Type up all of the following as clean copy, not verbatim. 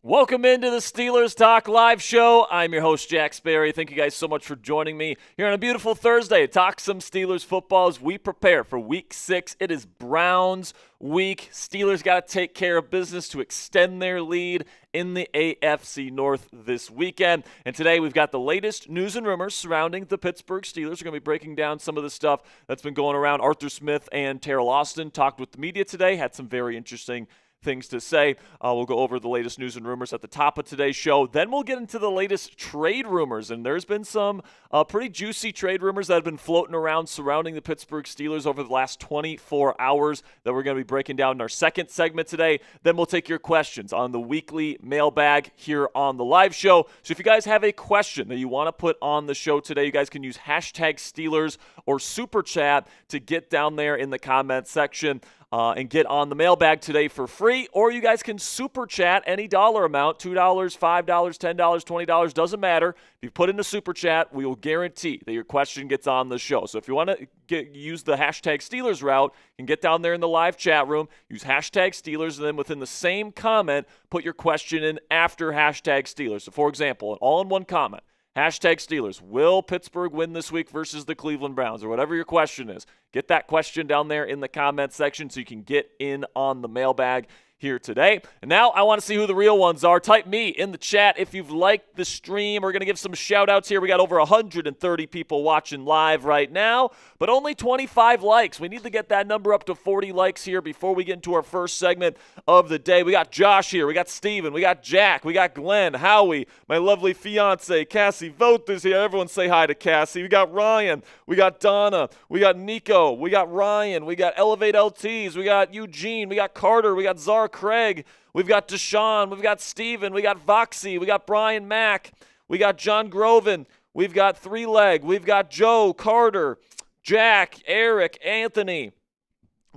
Welcome into the Steelers Talk Live Show. I'm your host, Jack Sperry. Thank you guys so much for joining me here on a beautiful Thursday to talk some Steelers football as we prepare for Week 6. It is Browns week. Steelers got to take care of business to extend their lead in the AFC North this weekend. And today we've got the latest news and rumors surrounding the Pittsburgh Steelers. We're going to be breaking down some of the stuff that's been going around. Arthur Smith and Terrell Austin talked with the media today, had some very interesting things to say. We'll go over the latest news and rumors at the top of today's show. Then we'll get into the latest trade rumors, and there's been some pretty juicy trade rumors that have been floating around surrounding the Pittsburgh Steelers over the last 24 hours that we're going to be breaking down in our second segment today. Then we'll take your questions on the weekly mailbag here on the live show. So if you guys have a question that you want to put on the show today, you guys can use hashtag Steelers or Super Chat to get down there in the comment section. And get on the mailbag today for free, or you guys can super chat any dollar amount, $2, $5, $10, $20, doesn't matter. If you put in a super chat, we will guarantee that your question gets on the show. So if you want to use the hashtag Steelers route, you can get down there in the live chat room, use hashtag Steelers, and then within the same comment, put your question in after hashtag Steelers. So for example, an all-in-one comment. Hashtag Steelers. Will Pittsburgh win this week versus the Cleveland Browns? Or whatever your question is. Get that question down there in the comment section so you can get in on the mailbag here today. And now I want to see who the real ones are. Type me in the chat if you've liked the stream. We're going to give some shout-outs here. We got over 130 people watching live right now, but only 25 likes. We need to get that number up to 40 likes here before we get into our first segment of the day. We got Josh here. We got Steven. We got Jack. We got Glenn, Howie, my lovely fiance, Cassie Voth is here. Everyone say hi to Cassie. We got Ryan. We got Donna. We got Nico. We got Ryan. We got Elevate LTs. We got Eugene. We got Carter. We got Zara Craig, we've got Deshaun, we've got Steven, we got Voxy, we got Brian Mack, we got John Groven, we've got Three Leg, we've got Joe, Carter, Jack, Eric, Anthony.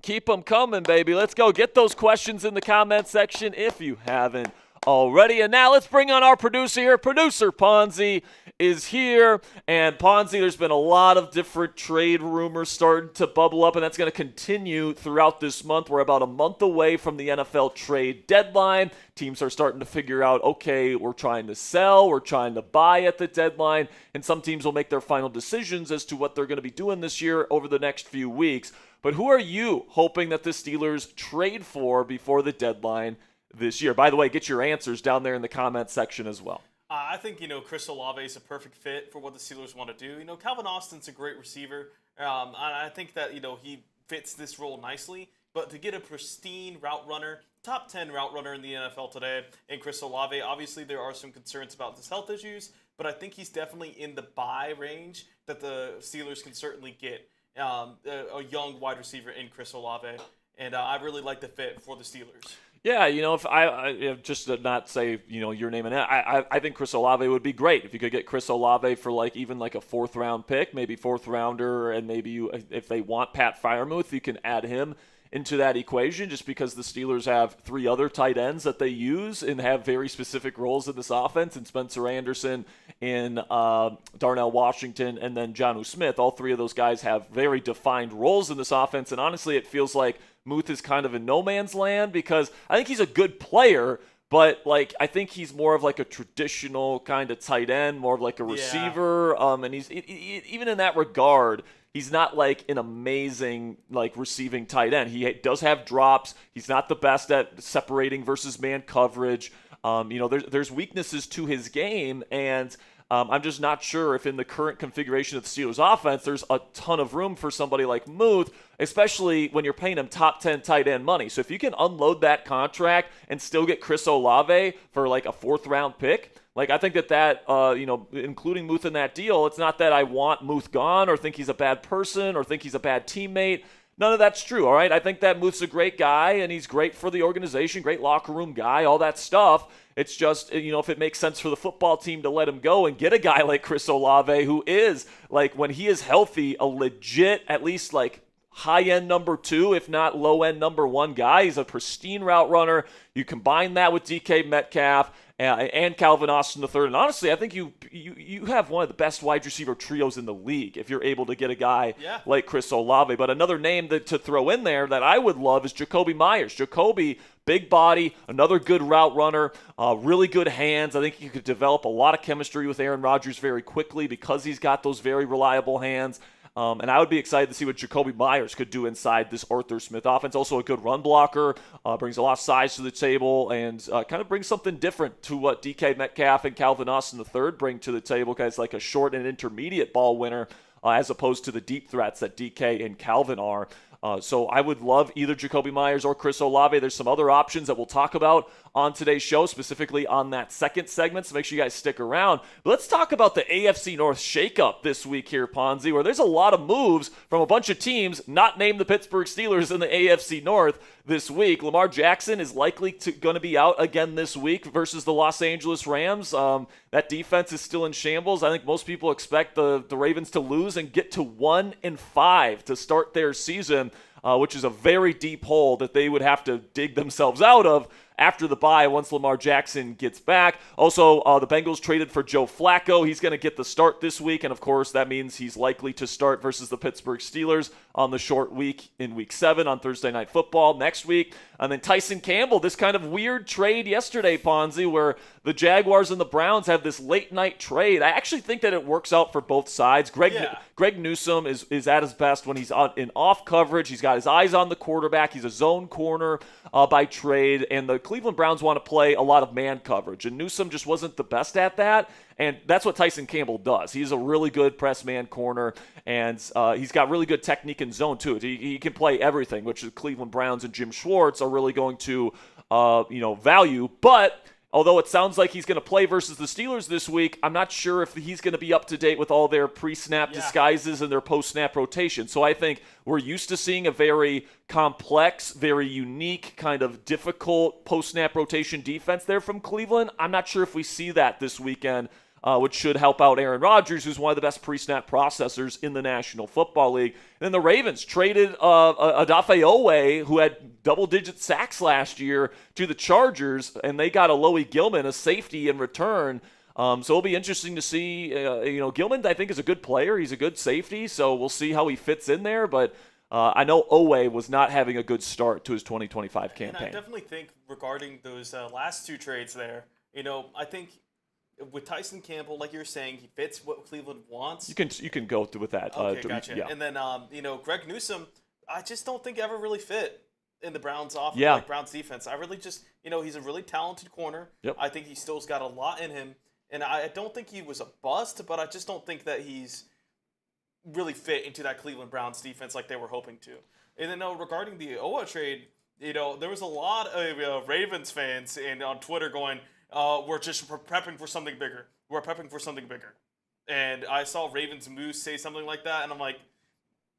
Keep them coming, baby. Let's go. Get those questions in the comment section if you haven't already. And now let's bring on our producer here. Producer Ponzi is here. And Ponzi, there's been a lot of different trade rumors starting to bubble up, and that's going to continue throughout this month. We're about a month away from the NFL trade deadline. Teams are starting to figure out, okay, we're trying to sell, we're trying to buy at the deadline, and some teams will make their final decisions as to what they're going to be doing this year over the next few weeks. But who are you hoping that the Steelers trade for before the deadline this year? By the way, get your answers down there in the comment section as well. I think, Chris Olave is a perfect fit for what the Steelers want to do. Calvin Austin's a great receiver. I think that, he fits this role nicely. But to get a pristine route runner, top 10 route runner in the NFL today, and Chris Olave, obviously there are some concerns about his health issues, but I think he's definitely in the buy range that the Steelers can certainly get a young wide receiver in Chris Olave. And I really like the fit for the Steelers. Yeah, if I just to not say, your name and I think Chris Olave would be great if you could get Chris Olave for even a fourth round pick, maybe fourth rounder, and maybe if they want Pat Freiermuth, you can add him into that equation just because the Steelers have three other tight ends that they use and have very specific roles in this offense, and Spencer Anderson, in Darnell Washington, and then Jonnu Smith. All three of those guys have very defined roles in this offense, and honestly it feels like Muth is kind of in no man's land because I think he's a good player, but I think he's more of a traditional kind of tight end, more of a receiver, and he's even in that regard, he's not an amazing receiving tight end. He does have drops. He's not the best at separating versus man coverage. There's weaknesses to his game, and I'm just not sure if in the current configuration of the Steelers offense, there's a ton of room for somebody like Muth, especially when you're paying him top 10 tight end money. So if you can unload that contract and still get Chris Olave for a fourth round pick, I think that including Muth in that deal, it's not that I want Muth gone or think he's a bad person or think he's a bad teammate. None of that's true, all right? I think that Muth's a great guy, and he's great for the organization, great locker room guy, all that stuff. It's just, if it makes sense for the football team to let him go and get a guy like Chris Olave who is, when he is healthy, a legit, at least, high-end number 2, if not low-end number 1 guy. He's a pristine route runner. You combine that with DK Metcalf, and Calvin Austin III. And honestly, I think you have one of the best wide receiver trios in the league if you're able to get a guy like Chris Olave. But another name to throw in there that I would love is Jacoby Myers. Jacoby, big body, another good route runner, really good hands. I think he could develop a lot of chemistry with Aaron Rodgers very quickly because he's got those very reliable hands. And I would be excited to see what Jacoby Myers could do inside this Arthur Smith offense. Also a good run blocker, brings a lot of size to the table, and kind of brings something different to what DK Metcalf and Calvin Austin III bring to the table. Guys like a short and intermediate ball winner as opposed to the deep threats that DK and Calvin are. So I would love either Jacoby Myers or Chris Olave. There's some other options that we'll talk about on today's show, specifically on that second segment, so make sure you guys stick around. But let's talk about the AFC North shakeup this week here, Ponzi, where there's a lot of moves from a bunch of teams not named the Pittsburgh Steelers in the AFC North this week. Lamar Jackson is likely going to be out again this week versus the Los Angeles Rams. That defense is still in shambles. I think most people expect the Ravens to lose and get to 1-5 to start their season, which is a very deep hole that they would have to dig themselves out of after the bye once Lamar Jackson gets back. Also, the Bengals traded for Joe Flacco. He's going to get the start this week, and of course that means he's likely to start versus the Pittsburgh Steelers on the short week in Week 7 on Thursday Night Football next week. And then Tyson Campbell, this kind of weird trade yesterday, Ponzi, where the Jaguars and the Browns have this late-night trade. I actually think that it works out for both sides. Greg Newsome is at his best when he's in off coverage. He's got his eyes on the quarterback. He's a zone corner by trade, and the Cleveland Browns want to play a lot of man coverage, and Newsome just wasn't the best at that, and that's what Tyson Campbell does. He's a really good press man corner, and he's got really good technique in zone too. He can play everything, which the Cleveland Browns and Jim Schwartz are really going to value. But although it sounds like he's going to play versus the Steelers this week, I'm not sure if he's going to be up to date with all their pre-snap disguises and their post-snap rotation. So I think we're used to seeing a very complex, very unique, kind of difficult post-snap rotation defense there from Cleveland. I'm not sure if we see that this weekend, which should help out Aaron Rodgers, who's one of the best pre-snap processors in the National Football League. And then the Ravens traded Odafe Owe, who had double-digit sacks last year, to the Chargers, and they got Alohi Gilman, a safety, in return. So it'll be interesting to see. Gilman, I think, is a good player. He's a good safety, so we'll see how he fits in there. But I know Owe was not having a good start to his 2025 campaign. And I definitely think regarding those last two trades there, I think with Tyson Campbell, like you're saying, he fits what Cleveland wants. You can go with that. Okay, gotcha. Yeah. And then Greg Newsome, I just don't think ever really fit in the Browns offense, Browns defense. I really just, he's a really talented corner. Yep. I think he still's got a lot in him, and I don't think he was a bust, but I just don't think that he's really fit into that Cleveland Browns defense like they were hoping to. And then regarding the Owa trade, there was a lot of Ravens fans on Twitter going, we're prepping for something bigger. We're prepping for something bigger. And I saw Ravens Moose say something like that, and I'm like,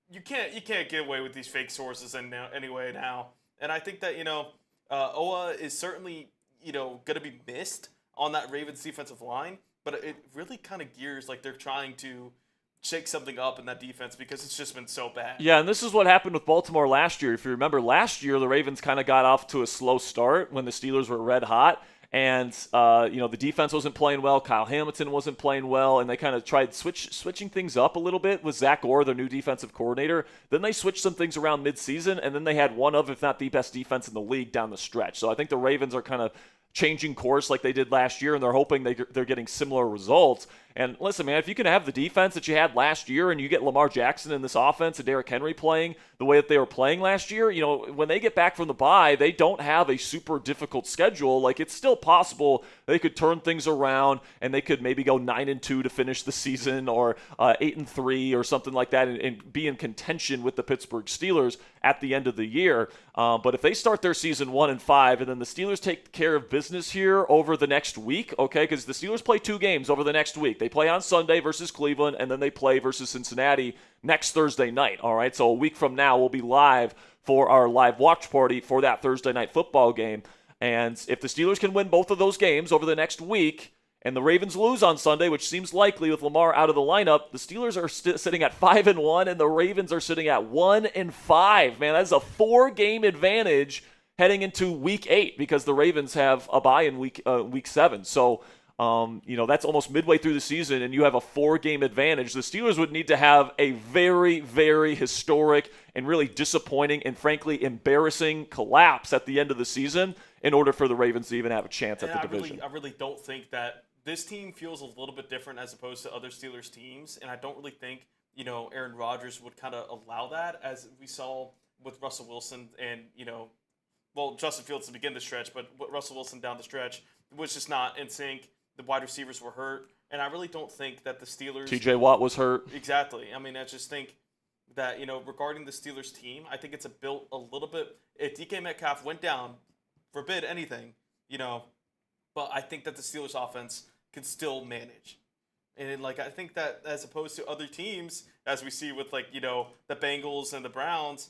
you can't get away with these fake sources anyway now. And I think that Owa is certainly going to be missed on that Ravens defensive line, but it really kind of gears like they're trying to shake something up in that defense because it's just been so bad. Yeah, and this is what happened with Baltimore last year. If you remember, last year the Ravens kind of got off to a slow start when the Steelers were red hot. And, the defense wasn't playing well. Kyle Hamilton wasn't playing well. And they kind of tried switching things up a little bit with Zach Orr, their new defensive coordinator. Then they switched some things around midseason, and then they had one of, if not the best defense in the league down the stretch. So I think the Ravens are kind of changing course like they did last year, and they're hoping they're getting similar results. And listen, man, if you can have the defense that you had last year and you get Lamar Jackson in this offense and Derrick Henry playing the way that they were playing last year, when they get back from the bye, they don't have a super difficult schedule. Like, it's still possible they could turn things around and they could maybe go 9-2 to finish the season, or 8-3 or something like that, and be in contention with the Pittsburgh Steelers at the end of the year. But if they start their season 1-5 and then the Steelers take care of business here over the next week, okay, because the Steelers play 2 games over the next week. They play on Sunday versus Cleveland, and then they play versus Cincinnati next Thursday night. All right, so a week from now, we'll be live for our live watch party for that Thursday night football game. And if the Steelers can win both of those games over the next week, and the Ravens lose on Sunday, which seems likely with Lamar out of the lineup, the Steelers are sitting at 5-1, and the Ravens are sitting at 1-5. Man, that's a 4-game advantage heading into week 8 because the Ravens have a bye in week 7. So, that's almost midway through the season, and you have a 4-game advantage. The Steelers would need to have a very, very historic and really disappointing and frankly embarrassing collapse at the end of the season in order for the Ravens to even have a chance at the division. I really don't think that this team feels a little bit different as opposed to other Steelers teams, and I don't really think, Aaron Rodgers would kind of allow that, as we saw with Russell Wilson and, Justin Fields to begin the stretch, but Russell Wilson down the stretch was just not in sync. The wide receivers were hurt, and I really don't think that the Steelers... TJ Watt was hurt. Exactly. I mean, I just think that, regarding the Steelers team, I think it's built a little bit... If DK Metcalf went down, forbid anything, but I think that the Steelers offense can still manage. And, I think that as opposed to other teams, as we see with, the Bengals and the Browns,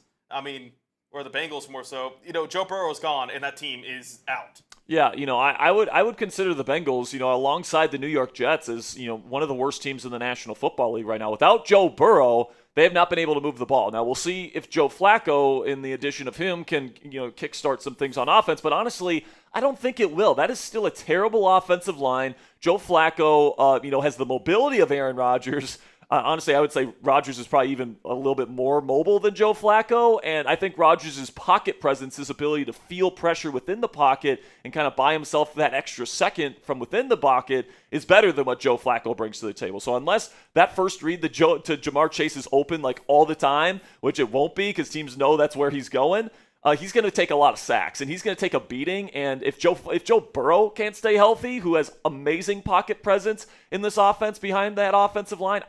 or the Bengals more so, Joe Burrow is gone, and that team is out. Yeah, I would consider the Bengals, alongside the New York Jets as, one of the worst teams in the National Football League right now. Without Joe Burrow, they have not been able to move the ball. Now, we'll see if Joe Flacco, in the addition of him, can, kickstart some things on offense. But honestly, I don't think it will. That is still a terrible offensive line. Joe Flacco, has the mobility of Aaron Rodgers. Honestly, I would say Rodgers is probably even a little bit more mobile than Joe Flacco, and I think Rodgers' pocket presence, his ability to feel pressure within the pocket and kind of buy himself that extra second from within the pocket, is better than what Joe Flacco brings to the table. So unless that first read to Jamar Chase is open all the time, which it won't be because teams know that's where he's going, he's going to take a lot of sacks, and he's going to take a beating. And if Joe Burrow can't stay healthy, who has amazing pocket presence in this offense behind that offensive line,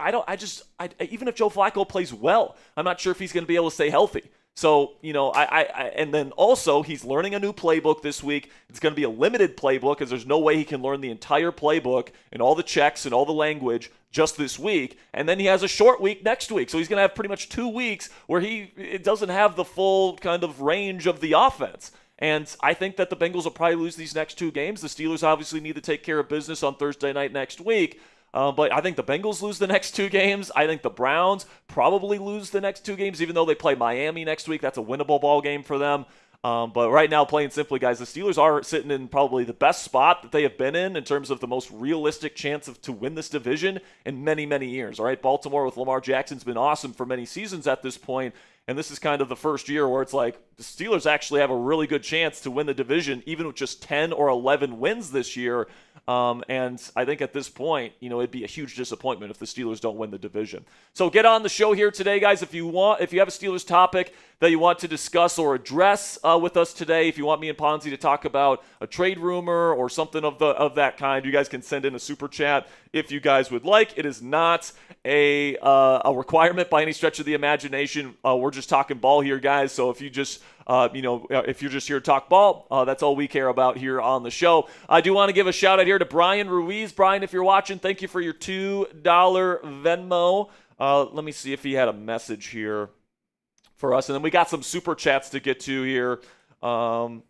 even if Joe Flacco plays well, I'm not sure if he's going to be able to stay healthy. So, and then also he's learning a new playbook this week. It's going to be a limited playbook because there's no way he can learn the entire playbook and all the checks and all the language just this week. And then he has a short week next week. So he's going to have pretty much 2 weeks where it doesn't have the full kind of range of the offense. And I think that the Bengals will probably lose these next 2 games. The Steelers obviously need to take care of business on Thursday night next week. But I think the Bengals lose the next 2 games. I think the Browns probably lose the next 2 games, even though they play Miami next week. That's a winnable ball game for them. But right now, plain simply, guys, the Steelers are sitting in probably the best spot that they have been in terms of the most realistic chance to win this division in many, many years. All right, Baltimore with Lamar Jackson's been awesome for many seasons at this point. And this is kind of the first year where it's like the Steelers actually have a really good chance to win the division, even with just 10 or 11 wins this year. And I think at this point, it'd be a huge disappointment if the Steelers don't win the division. So get on the show here today, guys. If you have a Steelers topic that you want to discuss or address with us today, if you want me and Ponzi to talk about a trade rumor or something of that kind, you guys can send in a super chat if you guys would like. It is not a requirement by any stretch of the imagination. We're just talking ball here, guys. So if you just if you're just here to talk ball, that's all we care about here on the show. I do want to give a shout out here to Brian Ruiz. Brian, if you're watching, thank you for your $2 Venmo. Let me see if he had a message here for us. And then we got some super chats to get to here. And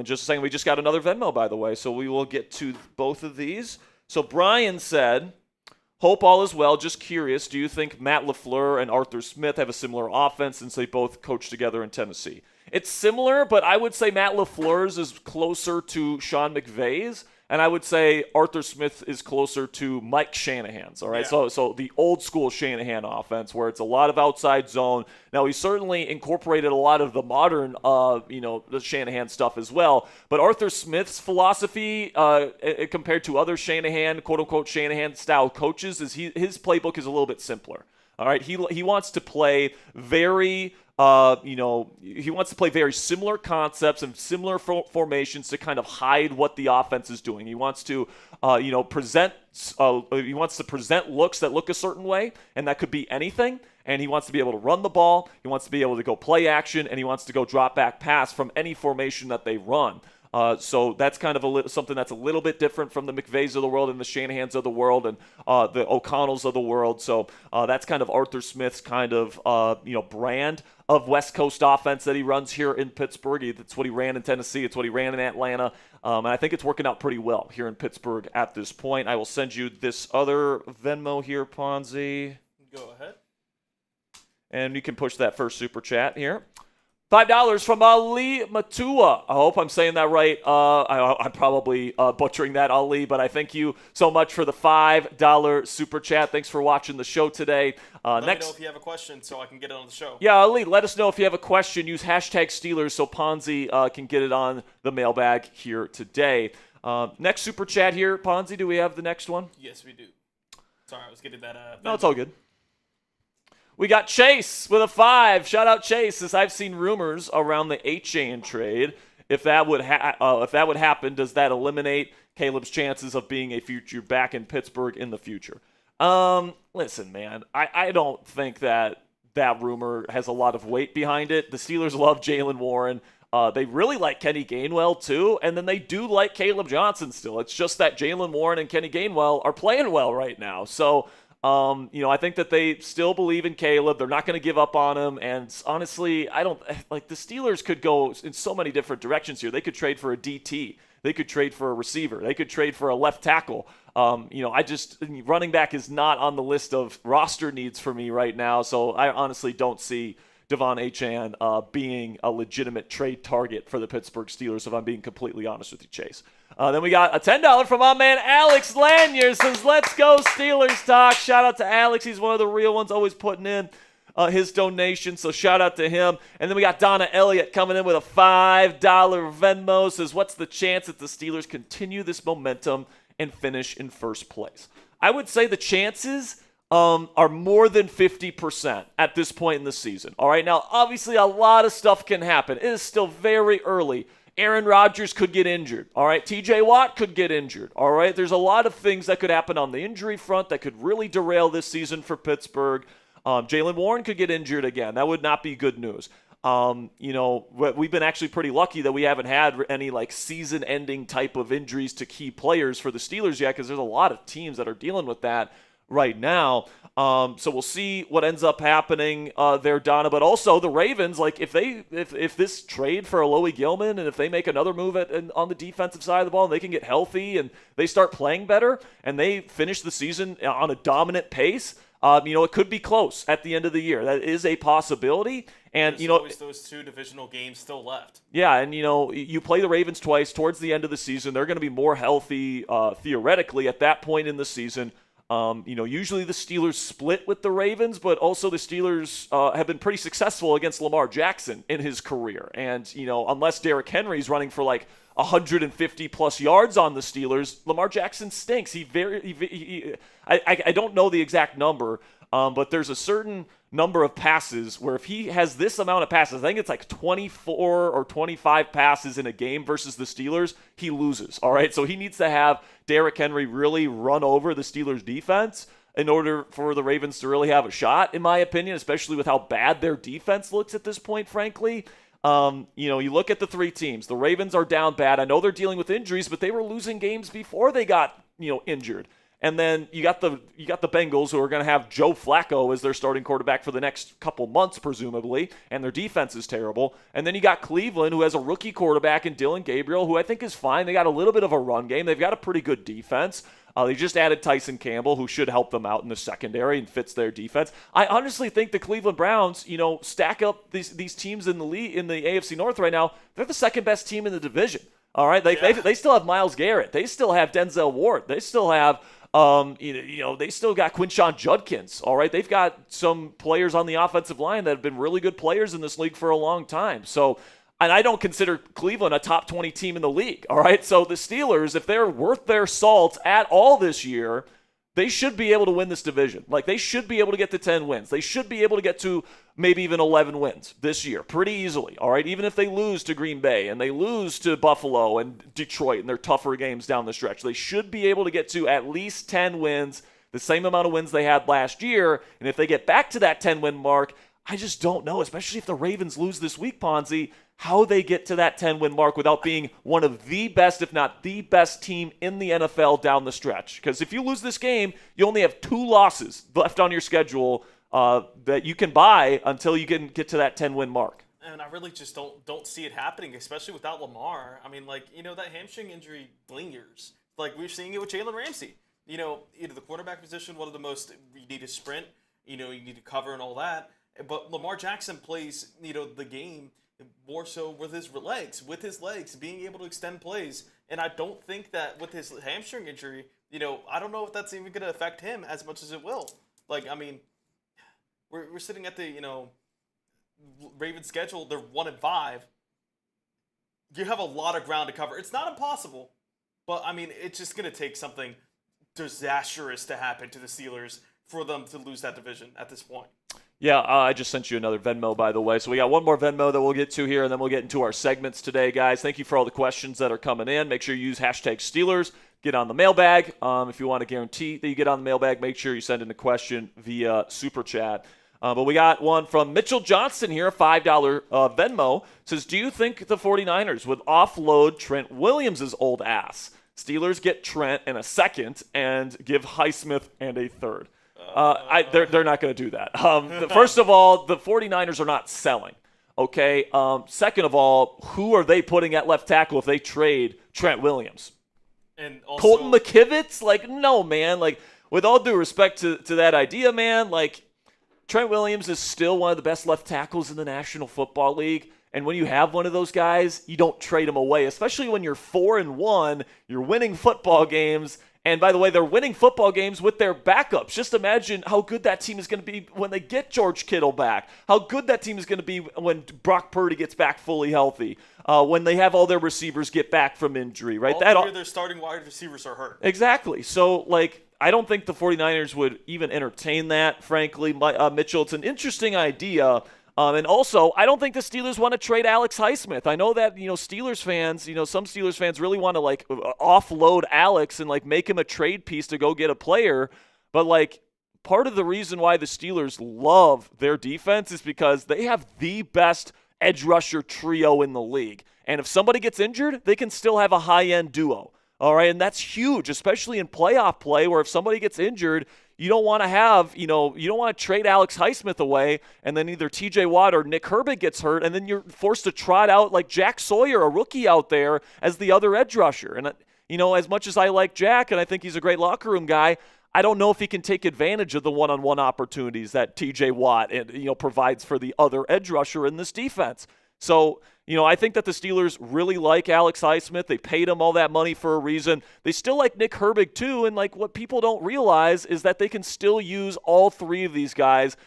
just saying, we just got another Venmo, by the way. So we will get to both of these. So Brian said, hope all is well. Just curious, do you think Matt LaFleur and Arthur Smith have a similar offense since they both coached together in Tennessee? It's similar, but I would say Matt LaFleur's is closer to Sean McVay's, and I would say Arthur Smith is closer to Mike Shanahan's. All right, Yeah. So the old school Shanahan offense, where it's a lot of outside zone. Now he certainly incorporated a lot of the modern, the Shanahan stuff as well. But Arthur Smith's philosophy, compared to other Shanahan, quote unquote Shanahan style coaches, is his playbook is a little bit simpler. All right, he wants to play very. He wants to play very similar concepts and similar formations to kind of hide what the offense is doing. He wants to, present looks that look a certain way, and that could be anything. And he wants to be able to run the ball. He wants to be able to go play action, and he wants to go drop back pass from any formation that they run. So that's kind of something that's a little bit different from the McVays of the world and the Shanahans of the world and the O'Connells of the world. So that's kind of Arthur Smith's kind of brand of West Coast offense that he runs here in Pittsburgh. That's what he ran in Tennessee. It's what he ran in Atlanta. And I think it's working out pretty well here in Pittsburgh at this point. I will send you this other Venmo here, Ponzi. Go ahead. And you can push that first super chat here. $5 from Ali Matua. I hope I'm saying that right. I'm probably butchering that, Ali, but I thank you so much for the $5 super chat. Thanks for watching the show today. Let me know if you have a question so I can get it on the show. Yeah, Ali, let us know if you have a question. Use hashtag Steelers so Ponzi can get it on the mailbag here today. Next super chat here. Ponzi, do we have the next one? Yes, we do. Sorry, I was getting that. No, it's all good. We got Chase with a 5. Shout out Chase, as I've seen rumors around the Achane trade. If that would happen, does that eliminate Caleb's chances of being a future back in Pittsburgh in the future? Listen, man, I don't think that rumor has a lot of weight behind it. The Steelers love Jalen Warren. They really like Kenny Gainwell too, and then they do like Caleb Johnson still. It's just that Jalen Warren and Kenny Gainwell are playing well right now. So I think that they still believe in Caleb. They're not going to give up on him. And honestly, I don't like the Steelers could go in so many different directions here. They could trade for a DT. They could trade for a receiver. They could trade for a left tackle. Running back is not on the list of roster needs for me right now. So I honestly don't see Devon Achane being a legitimate trade target for the Pittsburgh Steelers, if I'm being completely honest with you, Chase. Then we got a $10 from our man Alex Lanier. Says, let's go Steelers talk. Shout out to Alex. He's one of the real ones, always putting in his donation. So shout out to him. And then we got Donna Elliott coming in with a $5 Venmo. Says, what's the chance that the Steelers continue this momentum and finish in first place? I would say the chances are more than 50% at this point in the season. All right, now obviously a lot of stuff can happen. It is still very early. Aaron Rodgers could get injured. All right, TJ Watt could get injured. All right, there's a lot of things that could happen on the injury front that could really derail this season for Pittsburgh. Jalen Warren could get injured again. That would not be good news. We've been actually pretty lucky that we haven't had any like season-ending type of injuries to key players for the Steelers yet, because there's a lot of teams that are dealing with that right now. So we'll see what ends up happening there, Donna. But also the Ravens, like if this trade for Alohi Gilman and if they make another move on the defensive side of the ball and they can get healthy and they start playing better and they finish the season on a dominant pace, it could be close at the end of the year. That is a possibility. And there's always those 2 divisional games still left. Yeah, and you play the Ravens twice towards the end of the season. They're going to be more healthy theoretically at that point in the season. Usually the Steelers split with the Ravens, but also the Steelers have been pretty successful against Lamar Jackson in his career. And, unless Derrick Henry's running for like 150 plus yards on the Steelers, Lamar Jackson stinks. I don't know the exact number, but there's a certain number of passes where if he has this amount of passes, I think it's like 24 or 25 passes in a game versus the Steelers, he loses. All right, so he needs to have Derrick Henry really run over the Steelers defense in order for the Ravens to really have a shot, in my opinion, especially with how bad their defense looks at this point, frankly. You look at the 3 teams. The Ravens are down bad. I know they're dealing with injuries, but they were losing games before they got, injured. And then you got the Bengals, who are going to have Joe Flacco as their starting quarterback for the next couple months, presumably, and their defense is terrible. And then you got Cleveland, who has a rookie quarterback in Dylan Gabriel, who I think is fine. They got a little bit of a run game. They've got a pretty good defense. They just added Tyson Campbell, who should help them out in the secondary and fits their defense. I honestly think the Cleveland Browns, stack up these teams in the league, in the AFC North right now. They're the second best team in the division. All right, they still have Myles Garrett. They still have Denzel Ward. They still have they still got Quinshon Judkins. All right, they've got some players on the offensive line that have been really good players in this league for a long time. So, and I don't consider Cleveland a top 20 team in the league. All right, so the Steelers, if they're worth their salt at all this year, they should be able to win this division. Like, they should be able to get to 10 wins. They should be able to get to maybe even 11 wins this year pretty easily, all right? Even if they lose to Green Bay and they lose to Buffalo and Detroit and their tougher games down the stretch, they should be able to get to at least 10 wins, the same amount of wins they had last year. And if they get back to that 10-win mark, I just don't know, especially if the Ravens lose this week, Ponzi, how they get to that 10-win mark without being one of the best, if not the best team in the NFL down the stretch. Because if you lose this game, you only have 2 losses left on your schedule that you can buy until you can get to that 10-win mark. And I really just don't see it happening, especially without Lamar. I mean, that hamstring injury lingers. Like, we're seeing it with Jalen Ramsey. The quarterback position, one of the most, you need to sprint, you need to cover and all that. But Lamar Jackson plays, the game more so with his legs, being able to extend plays. And I don't think that with his hamstring injury, I don't know if that's even going to affect him as much as it will. Like, I mean, we're sitting at the, Ravens schedule. They're 1-5. You have a lot of ground to cover. It's not impossible, but I mean, it's just going to take something disastrous to happen to the Steelers for them to lose that division at this point. Yeah, I just sent you another Venmo, by the way. So we got one more Venmo that we'll get to here, and then we'll get into our segments today, guys. Thank you for all the questions that are coming in. Make sure you use hashtag Steelers. Get on the mailbag. If you want to guarantee that you get on the mailbag, make sure you send in a question via Super Chat. But we got one from Mitchell Johnson here, a $5 Venmo. Says, do you think the 49ers would offload Trent Williams' old ass? Steelers get Trent and a second and give Highsmith and a third. They're not going to do that. First of all, the 49ers are not selling. Okay. Second of all, who are they putting at left tackle if they trade Trent Williams? And also, Colton McKivitz? Like, no, man. Like, with all due respect to that idea, man, like, Trent Williams is still one of the best left tackles in the National Football League. And when you have one of those guys, you don't trade him away, especially when you're 4-1, you're winning football games. And by the way, they're winning football games with their backups. Just imagine how good that team is going to be when they get George Kittle back. How good that team is going to be when Brock Purdy gets back fully healthy. When they have all their receivers get back from injury, right? All three of their starting wide receivers are hurt. Exactly. So, like, I don't think the 49ers would even entertain that, frankly. Mitchell, it's an interesting idea. And also, I don't think the Steelers want to trade Alex Highsmith. I know that, Steelers fans, some Steelers fans really want to, like, offload Alex and, like, make him a trade piece to go get a player. But, like, part of the reason why the Steelers love their defense is because they have the best edge rusher trio in the league. And if somebody gets injured, they can still have a high-end duo. All right, and that's huge, especially in playoff play where if somebody gets injured, you don't want to have, you don't want to trade Alex Highsmith away and then either TJ Watt or Nick Herbig gets hurt and then you're forced to trot out like Jack Sawyer, a rookie out there, as the other edge rusher. And, as much as I like Jack and I think he's a great locker room guy, I don't know if he can take advantage of the one-on-one opportunities that TJ Watt provides for the other edge rusher in this defense. So, I think that the Steelers really like Alex Highsmith. They paid him all that money for a reason. They still like Nick Herbig too, and like what people don't realize is that they can still use all three of these guys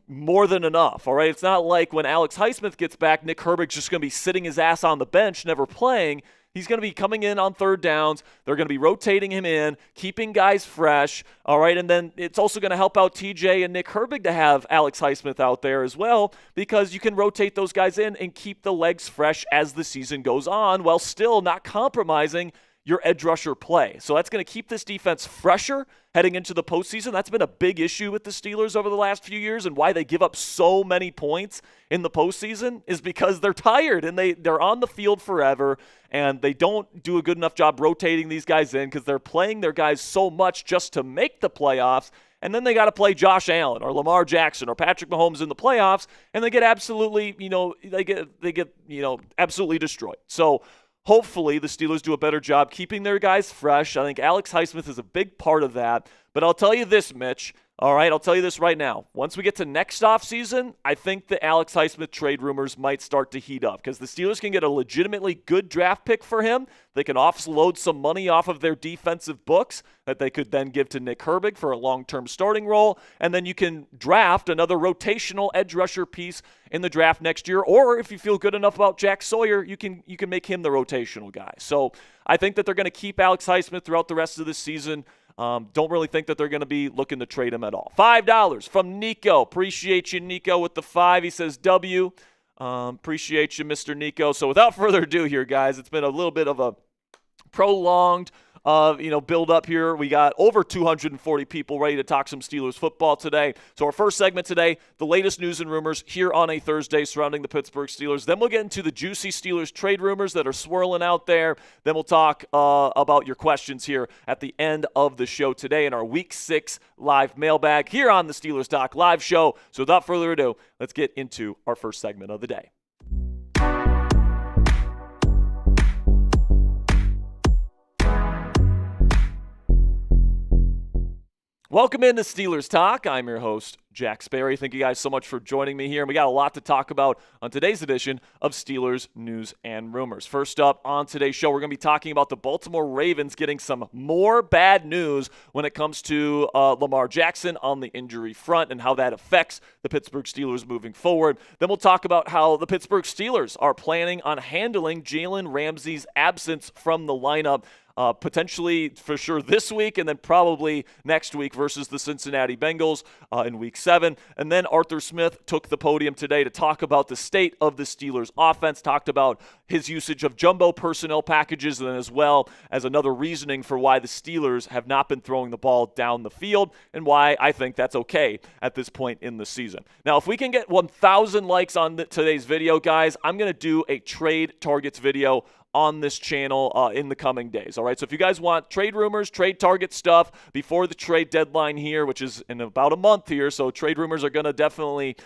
more than enough, all right? It's not like when Alex Highsmith gets back, Nick Herbig's just going to be sitting his ass on the bench, never playing. He's going to be coming in on third downs. They're going to be rotating him in, keeping guys fresh, all right? And then it's also going to help out TJ and Nick Herbig to have Alex Highsmith out there as well because you can rotate those guys in and keep the legs fresh as the season goes on while still not compromising your edge rusher play. So that's going to keep this defense fresher heading into the postseason. That's been a big issue with the Steelers over the last few years, and why they give up so many points in the postseason is because they're tired and they're on the field forever, and they don't do a good enough job rotating these guys in because they're playing their guys so much just to make the playoffs. And then they got to play Josh Allen or Lamar Jackson or Patrick Mahomes in the playoffs, and they get absolutely, absolutely destroyed. So hopefully the Steelers do a better job keeping their guys fresh. I think Alex Highsmith is a big part of that. But I'll tell you this, Mitch. All right, I'll tell you this right now. Once we get to next offseason, I think the Alex Highsmith trade rumors might start to heat up because the Steelers can get a legitimately good draft pick for him. They can offload some money off of their defensive books that they could then give to Nick Herbig for a long-term starting role, and then you can draft another rotational edge rusher piece in the draft next year, or if you feel good enough about Jack Sawyer, you can make him the rotational guy. So I think that they're going to keep Alex Highsmith throughout the rest of the season. Don't really think that they're going to be looking to trade him at all. $5 from Nico. Appreciate you, Nico, with the 5. He says, W. Appreciate you, Mr. Nico. So without further ado here, guys, it's been a little bit of a prolonged build up here. We got over 240 people ready to talk some Steelers football today. So our first segment today, the latest news and rumors here on a Thursday surrounding the Pittsburgh Steelers. Then we'll get into the juicy Steelers trade rumors that are swirling out there. Then we'll talk about your questions here at the end of the show today in our Week 6 live mailbag here on the Steelers Talk live show. So without further ado, let's get into our first segment of the day. Welcome into Steelers Talk. I'm your host, Jack Sperry. Thank you guys so much for joining me here. And we got a lot to talk about on today's edition of Steelers News and Rumors. First up on today's show, we're going to be talking about the Baltimore Ravens getting some more bad news when it comes to Lamar Jackson on the injury front and how that affects the Pittsburgh Steelers moving forward. Then we'll talk about how the Pittsburgh Steelers are planning on handling Jalen Ramsey's absence from the lineup. Potentially for sure this week and then probably next week versus the Cincinnati Bengals in Week 7. And then Arthur Smith took the podium today to talk about the state of the Steelers offense, talked about his usage of jumbo personnel packages, and then as well as another reasoning for why the Steelers have not been throwing the ball down the field and why I think that's okay at this point in the season. Now, if we can get 1,000 likes on today's video, guys, I'm going to do a trade targets video on this channel in the coming days. All right, so if you guys want trade rumors, trade target stuff before the trade deadline here, which is in about a month here, so trade rumors are going to definitely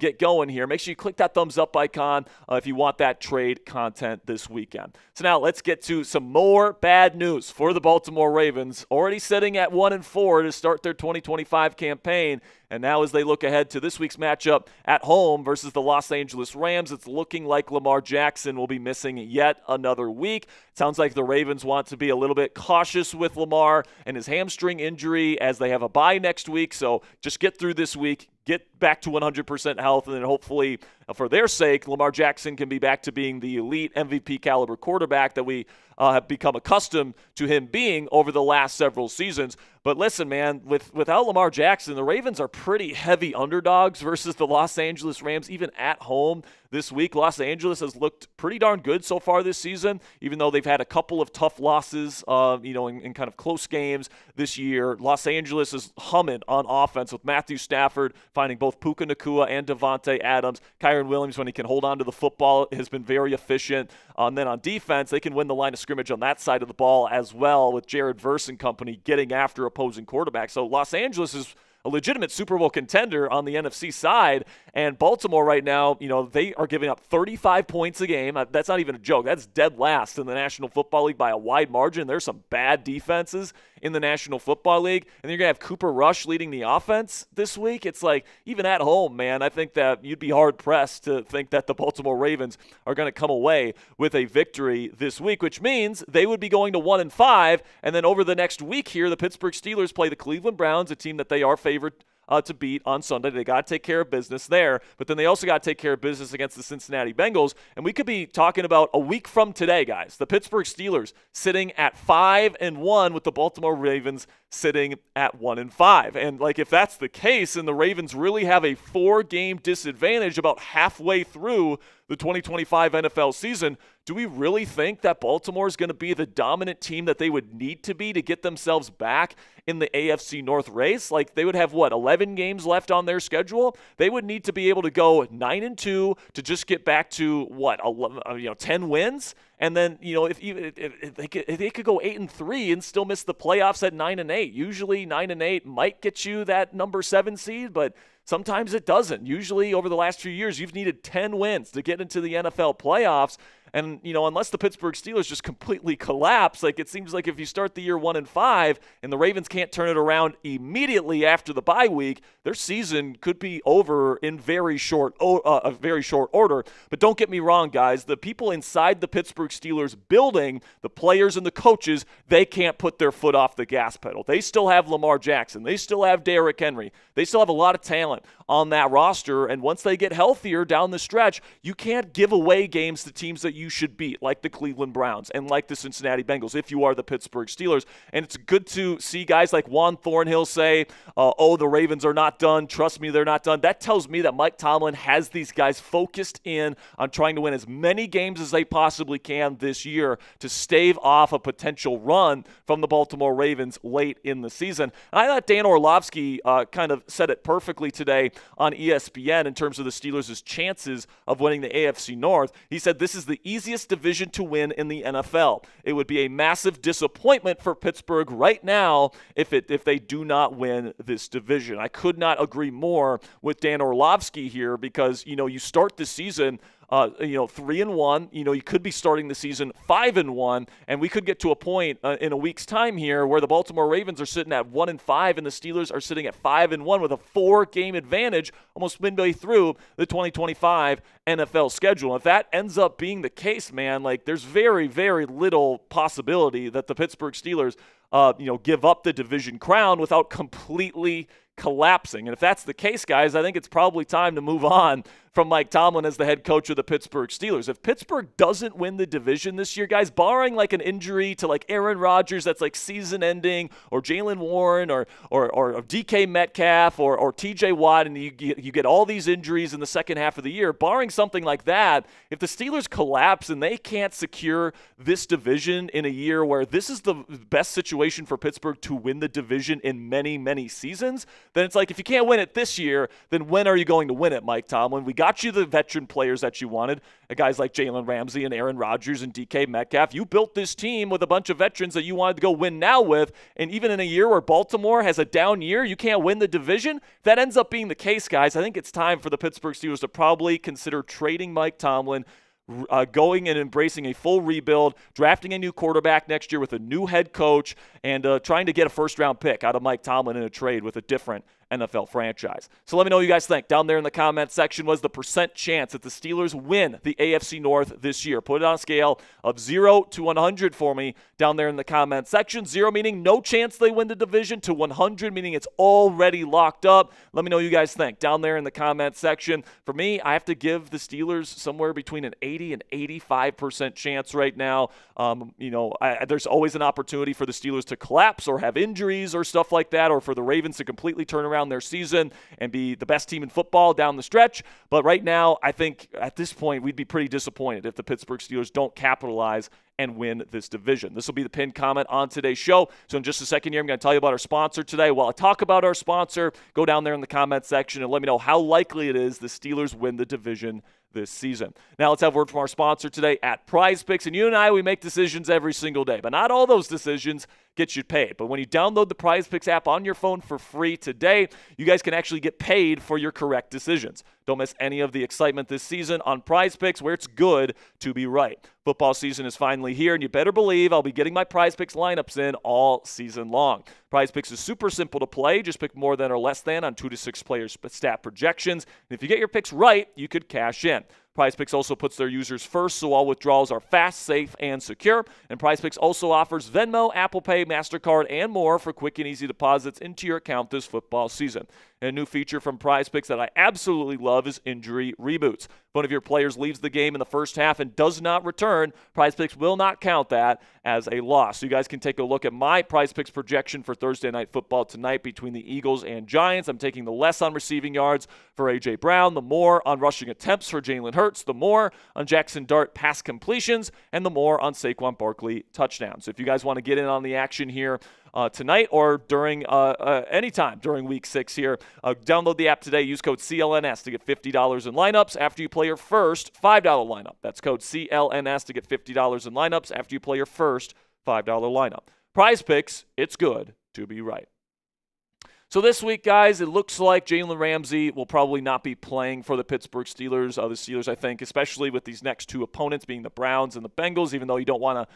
get going here. Make sure you click that thumbs up icon if you want that trade content this weekend. So now let's get to some more bad news for the Baltimore Ravens, already sitting at 1-4 to start their 2025 campaign. And now as they look ahead to this week's matchup at home versus the Los Angeles Rams, it's looking like Lamar Jackson will be missing yet another week. Sounds like the Ravens want to be a little bit cautious with Lamar and his hamstring injury as they have a bye next week. So just get through this week, get back to 100% health, and then hopefully, for their sake, Lamar Jackson can be back to being the elite MVP caliber quarterback that we have become accustomed to him being over the last several seasons. But listen, man, without Lamar Jackson, the Ravens are pretty heavy underdogs versus the Los Angeles Rams, even at home this week. Los Angeles has looked pretty darn good so far this season, even though they've had a couple of tough losses, in kind of close games this year. Los Angeles is humming on offense with Matthew Stafford finding both Puka Nacua and Devontae Adams. Kyron Williams, when he can hold on to the football, has been very efficient. And then on defense, they can win the line of scrimmage on that side of the ball as well with Jared Verse and company getting after opposing quarterbacks. So Los Angeles is a legitimate Super Bowl contender on the NFC side, and Baltimore right now, they are giving up 35 points a game. That's not even a joke. That's dead last in the National Football League by a wide margin. There's some bad defenses in the National Football League, and you're going to have Cooper Rush leading the offense this week. It's like, even at home, man, I think that you'd be hard-pressed to think that the Baltimore Ravens are going to come away with a victory this week, which means they would be going to 1-5, and then over the next week here, the Pittsburgh Steelers play the Cleveland Browns, a team that they are favored to beat on Sunday. They got to take care of business there, but then they also got to take care of business against the Cincinnati Bengals, and we could be talking about a week from today, guys. The Pittsburgh Steelers sitting at 5-1 with the Baltimore Ravens sitting at 1-5. And if that's the case, and the Ravens really have a 4-game disadvantage about halfway through the 2025 NFL season, do we really think that Baltimore is going to be the dominant team that they would need to be to get themselves back in the AFC North race? They would have, 11 games left on their schedule? They would need to be able to go 9-2 to just get back to, 10 wins? And then, if they could go 8-3 and still miss the playoffs at 9-8. Usually 9-8 might get you that number 7 seed, but sometimes it doesn't. Usually over the last few years, you've needed 10 wins to get into the NFL playoffs. And, unless the Pittsburgh Steelers just completely collapse, it seems like if you start the year 1-5 and the Ravens can't turn it around immediately after the bye week, their season could be over in very short order. But don't get me wrong, guys. The people inside the Pittsburgh Steelers building, the players and the coaches, they can't put their foot off the gas pedal. They still have Lamar Jackson. They still have Derrick Henry. They still have a lot of talent on that roster. And once they get healthier down the stretch, you can't give away games to teams that you should beat, like the Cleveland Browns and like the Cincinnati Bengals, if you are the Pittsburgh Steelers. And it's good to see guys like Juan Thornhill say, the Ravens are not done. Trust me, they're not done. That tells me that Mike Tomlin has these guys focused in on trying to win as many games as they possibly can this year to stave off a potential run from the Baltimore Ravens late in the season. And I thought Dan Orlovsky kind of said it perfectly today on ESPN in terms of the Steelers' chances of winning the AFC North. He said this is the easiest division to win in the NFL. It would be a massive disappointment for Pittsburgh right now if they do not win this division. I could not agree more with Dan Orlovsky here because, you start the season 3-1. You could be starting the season 5-1, and we could get to a point in a week's time here where the Baltimore Ravens are sitting at 1-5, and the Steelers are sitting at 5-1 with a 4-game advantage almost midway through the 2025 NFL schedule. If that ends up being the case, man, like there's very, very little possibility that the Pittsburgh Steelers, give up the division crown without completely collapsing. And if that's the case, guys, I think it's probably time to move on from Mike Tomlin as the head coach of the Pittsburgh Steelers. If Pittsburgh doesn't win the division this year, guys, barring like an injury to like Aaron Rodgers that's like season ending, or Jalen Warren or DK Metcalf or TJ Watt, and you get all these injuries in the second half of the year, barring something like that, if the Steelers collapse and they can't secure this division in a year where this is the best situation for Pittsburgh to win the division in many, many seasons, then it's like, if you can't win it this year, then when are you going to win it, Mike Tomlin? We got you the veteran players that you wanted, guys like Jalen Ramsey and Aaron Rodgers and DK Metcalf. You built this team with a bunch of veterans that you wanted to go win now with, and even in a year where Baltimore has a down year, you can't win the division. If that ends up being the case, guys, I think it's time for the Pittsburgh Steelers to probably consider trading Mike Tomlin, going and embracing a full rebuild, drafting a new quarterback next year with a new head coach, and trying to get a first-round pick out of Mike Tomlin in a trade with a different NFL franchise. So let me know what you guys think. Down there in the comment section was the percent chance that the Steelers win the AFC North this year. Put it on a scale of 0 to 100 for me down there in the comment section. 0 meaning no chance they win the division, to 100 meaning it's already locked up. Let me know what you guys think down there in the comment section. For me, I have to give the Steelers somewhere between an 80 and 85% chance right now. There's always an opportunity for the Steelers to collapse or have injuries or stuff like that, or for the Ravens to completely turn around their season and be the best team in football down the stretch. But right now, I think at this point, we'd be pretty disappointed if the Pittsburgh Steelers don't capitalize and win this division. This will be the pinned comment on today's show. So in just a second here, I'm going to tell you about our sponsor today. While I talk about our sponsor, go down there in the comment section and let me know how likely it is the Steelers win the division this season. Now let's have a word from our sponsor today at Prize Picks. And you and I, we make decisions every single day, but not all those decisions get you paid. But when you download the Prize Picks app on your phone for free today, you guys can actually get paid for your correct decisions. Don't miss any of the excitement this season on Prize Picks, where it's good to be right. Football season is finally here, and you better believe I'll be getting my Prize Picks lineups in all season long. Prize Picks is super simple to play. Just pick more than or less than on 2 to 6 players' stat projections. And if you get your picks right, you could cash in. Prize Picks also puts their users first, so all withdrawals are fast, safe, and secure. And Prize Picks also offers Venmo, Apple Pay, MasterCard, and more for quick and easy deposits into your account this football season. And a new feature from Prize Picks that I absolutely love is injury reboots. If one of your players leaves the game in the first half and does not return, Prize Picks will not count that as a loss. So you guys can take a look at my Prize Picks projection for Thursday Night Football tonight between the Eagles and Giants. I'm taking the less on receiving yards for A.J. Brown, the more on rushing attempts for Jalen Hurts, the more on Jackson Dart pass completions, and the more on Saquon Barkley touchdowns. So if you guys want to get in on the action here tonight or during any time during Week 6 here, download the app today. Use code CLNS to get $50 in lineups after you play your first $5 lineup. That's code CLNS to get $50 in lineups after you play your first $5 lineup. Prize Picks, it's good to be right. So this week, guys, it looks like Jalen Ramsey will probably not be playing for the Pittsburgh Steelers. The Steelers, I think, especially with these next two opponents being the Browns and the Bengals, even though you don't want to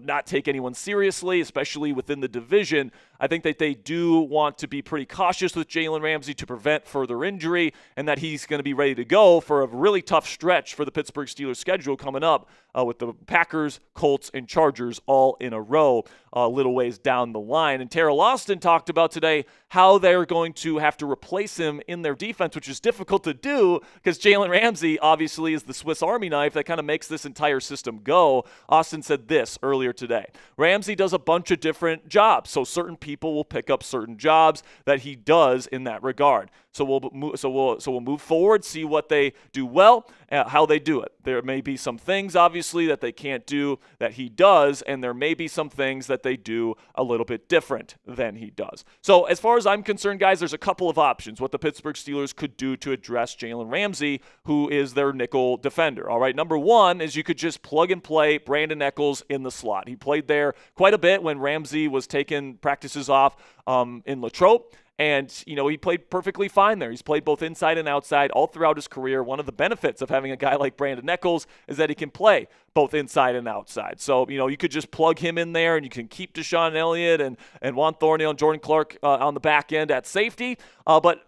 not take anyone seriously, especially within the division. I think that they do want to be pretty cautious with Jalen Ramsey to prevent further injury, and that he's going to be ready to go for a really tough stretch for the Pittsburgh Steelers schedule coming up with the Packers, Colts, and Chargers all in a row a little ways down the line. And Terrell Austin talked about today how they're going to have to replace him in their defense, which is difficult to do because Jalen Ramsey obviously is the Swiss Army knife that kind of makes this entire system go. Austin said this earlier today. Ramsey does a bunch of different jobs, so certain people will pick up certain jobs that he does in that regard. So we'll move forward, see what they do well, how they do it. There may be some things, obviously, that they can't do that he does, and there may be some things that they do a little bit different than he does. So as far as I'm concerned, guys, there's a couple of options what the Pittsburgh Steelers could do to address Jalen Ramsey, who is their nickel defender. All right, number one is you could just plug and play Brandon Echols in the slot. He played there quite a bit when Ramsey was taking practices off in Latrobe. And, he played perfectly fine there. He's played both inside and outside all throughout his career. One of the benefits of having a guy like Brandon Echols is that he can play both inside and outside. So, you could just plug him in there and you can keep DeShon Elliott and Juan Thornhill and Jordan Clark on the back end at safety. But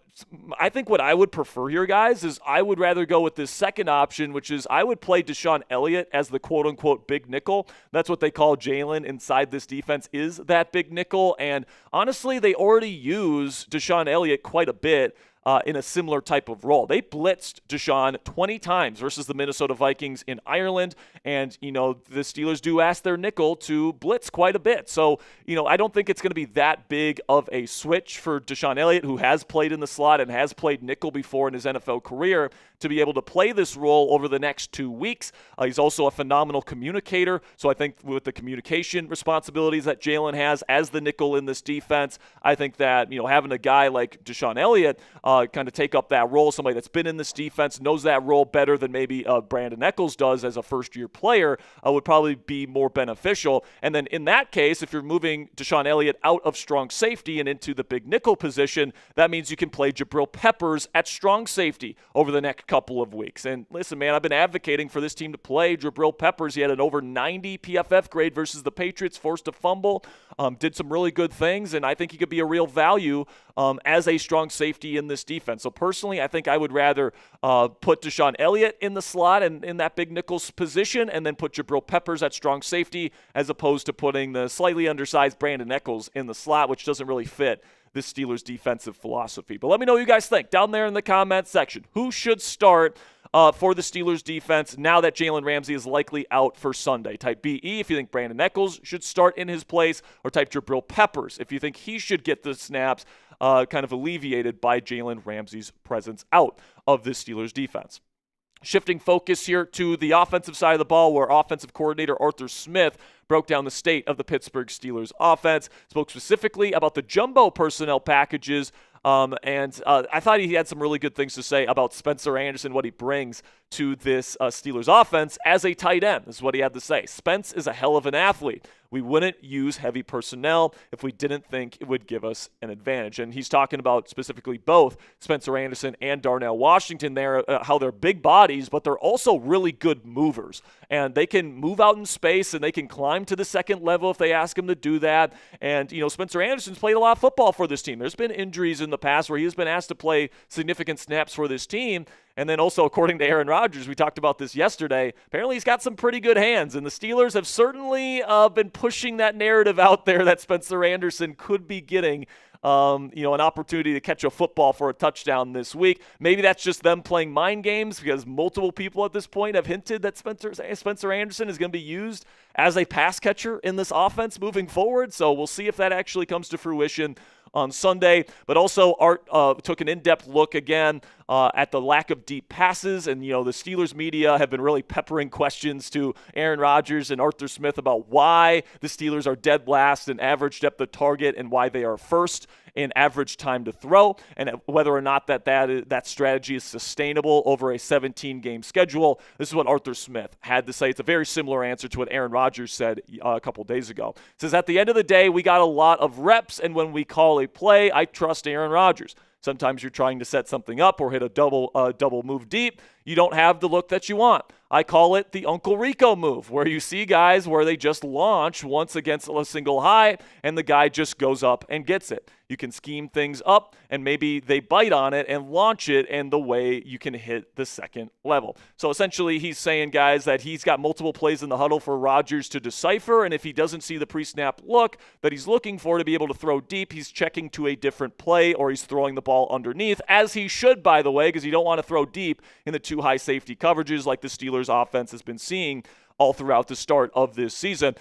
I think what I would prefer here, guys, is I would rather go with this second option, which is I would play DeShon Elliott as the quote-unquote big nickel. That's what they call Jalen inside this defense, is that big nickel. And honestly, they already use DeShon Elliott quite a bit in a similar type of role. They blitzed DeShon 20 times versus the Minnesota Vikings in Ireland, and, the Steelers do ask their nickel to blitz quite a bit. So, I don't think it's going to be that big of a switch for DeShon Elliott, who has played in the slot and has played nickel before in his NFL career, to be able to play this role over the next 2 weeks. He's also a phenomenal communicator, so I think with the communication responsibilities that Jalen has as the nickel in this defense, I think that, having a guy like DeShon Elliott kind of take up that role, somebody that's been in this defense, knows that role better than maybe Brandon Echols does as a first-year player, would probably be more beneficial. And then in that case, if you're moving DeShon Elliott out of strong safety and into the big nickel position, that means you can play Jabril Peppers at strong safety over the next couple of weeks. And listen, man, I've been advocating for this team to play Jabril Peppers. He had an over 90 PFF grade versus the Patriots, forced a fumble, did some really good things, and I think he could be a real value as a strong safety in this defense. So personally, I think I would rather put DeShon Elliott in the slot and in that big nickel's position, and then put Jabril Peppers at strong safety, as opposed to putting the slightly undersized Brandon Echols in the slot, which doesn't really fit this Steelers defensive philosophy. But let me know what you guys think down there in the comments section. Who should start for the Steelers defense now that Jalen Ramsey is likely out for Sunday? Type BE if you think Brandon Echols should start in his place, or type Jabril Peppers if you think he should get the snaps kind of alleviated by Jalen Ramsey's presence out of this Steelers defense. Shifting focus here to the offensive side of the ball, where offensive coordinator Arthur Smith broke down the state of the Pittsburgh Steelers offense, spoke specifically about the jumbo personnel packages, and I thought he had some really good things to say about Spencer Anderson, what he brings to this Steelers offense as a tight end. This is what he had to say. Spence is a hell of an athlete. We wouldn't use heavy personnel if we didn't think it would give us an advantage. And he's talking about specifically both Spencer Anderson and Darnell Washington there, how they're big bodies, but they're also really good movers. And they can move out in space, and they can climb to the second level if they ask them to do that. And, Spencer Anderson's played a lot of football for this team. There's been injuries in the past where he has been asked to play significant snaps for this team. And then also, according to Aaron Rodgers, we talked about this yesterday, apparently he's got some pretty good hands. And the Steelers have certainly been pushing that narrative out there that Spencer Anderson could be getting an opportunity to catch a football for a touchdown this week. Maybe that's just them playing mind games, because multiple people at this point have hinted that Spencer Anderson is going to be used as a pass catcher in this offense moving forward. So we'll see if that actually comes to fruition on Sunday. But also, Art took an in-depth look again at the lack of deep passes. And, the Steelers media have been really peppering questions to Aaron Rodgers and Arthur Smith about why the Steelers are dead last in average depth of target and why they are first in average time to throw, and whether or not that strategy is sustainable over a 17-game schedule. This is what Arthur Smith had to say. It's a very similar answer to what Aaron Rodgers said a couple days ago. It says, at the end of the day, we got a lot of reps, and when we call a play, I trust Aaron Rodgers. Sometimes you're trying to set something up or hit a double move deep. You don't have the look that you want. I call it the Uncle Rico move, where you see guys where they just launch once against a single high, and the guy just goes up and gets it. You can scheme things up, and maybe they bite on it and launch it, and the way you can hit the second level. So essentially, he's saying, guys, that he's got multiple plays in the huddle for Rodgers to decipher, and if he doesn't see the pre-snap look that he's looking for to be able to throw deep, he's checking to a different play, or he's throwing the ball underneath, as he should, by the way, because you don't want to throw deep in the two high safety coverages like the Steelers offense has been seeing all throughout the start of this season.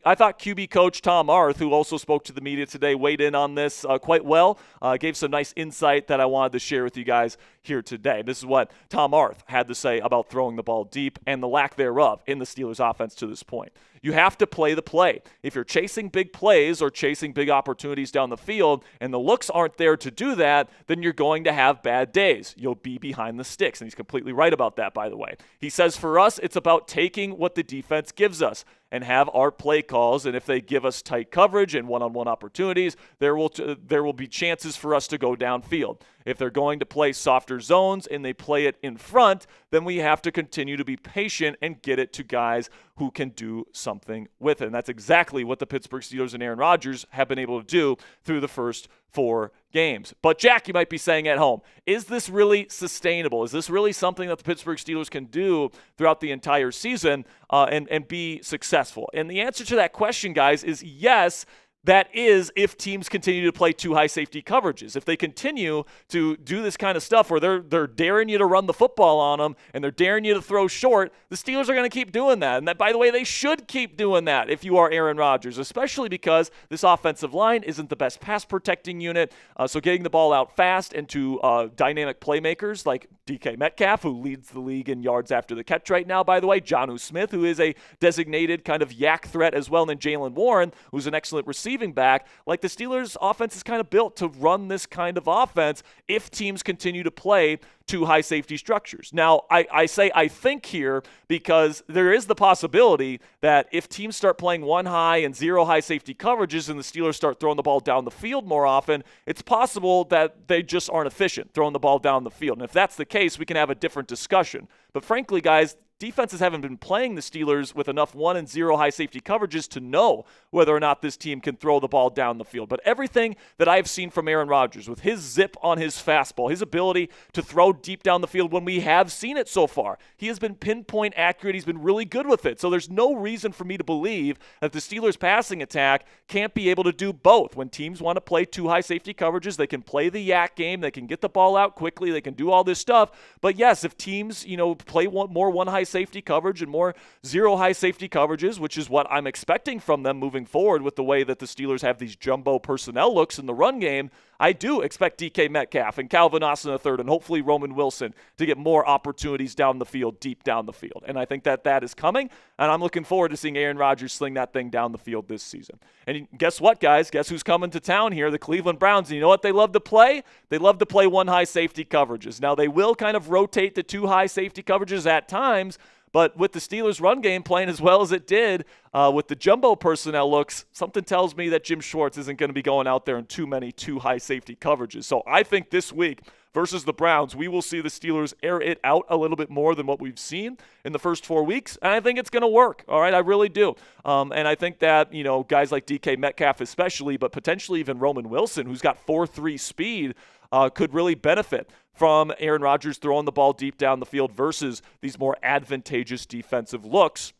I thought QB coach Tom Arth, who also spoke to the media today, weighed in on this quite well, gave some nice insight that I wanted to share with you guys here today. This is what Tom Arth had to say about throwing the ball deep and the lack thereof in the Steelers offense to this point. You have to play the play. If you're chasing big plays or chasing big opportunities down the field and the looks aren't there to do that, then you're going to have bad days. You'll be behind the sticks. And he's completely right about that, by the way. He says, for us, it's about taking what the defense gives us. and have our play calls. And if they give us tight coverage and one-on-one opportunities, there will be chances for us to go downfield. If they're going to play softer zones and they play it in front, then we have to continue to be patient and get it to guys who can do something with it. And that's exactly what the Pittsburgh Steelers and Aaron Rodgers have been able to do through the first 4 games. But Jack, you might be saying at home, is this really sustainable? Is this really something that the Pittsburgh Steelers can do throughout the entire season and be successful? And the answer to that question, guys, is yes. That is if teams continue to play 2 high safety coverages. If they continue to do this kind of stuff where they're daring you to run the football on them and they're daring you to throw short, the Steelers are going to keep doing that. And that, by the way, they should keep doing that if you are Aaron Rodgers, especially because this offensive line isn't the best pass protecting unit. So getting the ball out fast and to dynamic playmakers like DK Metcalf, who leads the league in yards after the catch right now, by the way, Jonnu Smith, who is a designated kind of yak threat as well, and then Jalen Warren, who's an excellent receiving back. Like, the Steelers' offense is kind of built to run this kind of offense if teams continue to play 2 high safety structures. Now, I say I think here because there is the possibility that if teams start playing 1 high and 0 high safety coverages and the Steelers start throwing the ball down the field more often, it's possible that they just aren't efficient throwing the ball down the field. And if that's the case, we can have a different discussion. But frankly, guys, defenses haven't been playing the Steelers with enough 1 and 0 high safety coverages to know whether or not this team can throw the ball down the field. But everything that I've seen from Aaron Rodgers, with his zip on his fastball, his ability to throw deep down the field when we have seen it so far, he has been pinpoint accurate. He's been really good with it. So there's no reason for me to believe that the Steelers passing attack can't be able to do both. When teams want to play 2 high safety coverages, they can play the yak game. They can get the ball out quickly. They can do all this stuff. But yes, if teams, play more 1 high safety coverage and more 0 high safety coverages, which is what I'm expecting from them moving forward with the way that the Steelers have these jumbo personnel looks in the run game, I do expect DK Metcalf and Calvin Austin III and hopefully Roman Wilson to get more opportunities down the field, deep down the field. And I think that is coming, and I'm looking forward to seeing Aaron Rodgers sling that thing down the field this season. And guess what, guys? Guess who's coming to town here? The Cleveland Browns. And you know what they love to play? They love to play 1 high safety coverages. Now, they will kind of rotate the 2 high safety coverages at times, but with the Steelers' run game playing as well as it did with the jumbo personnel looks, something tells me that Jim Schwartz isn't going to be going out there in too many 2 high safety coverages. So I think this week versus the Browns, we will see the Steelers air it out a little bit more than what we've seen in the first 4 weeks, and I think it's going to work. All right, I really do. And I think that, guys like DK Metcalf especially, but potentially even Roman Wilson, who's got 4.3 speed, could really benefit from Aaron Rodgers throwing the ball deep down the field versus these more advantageous defensive looks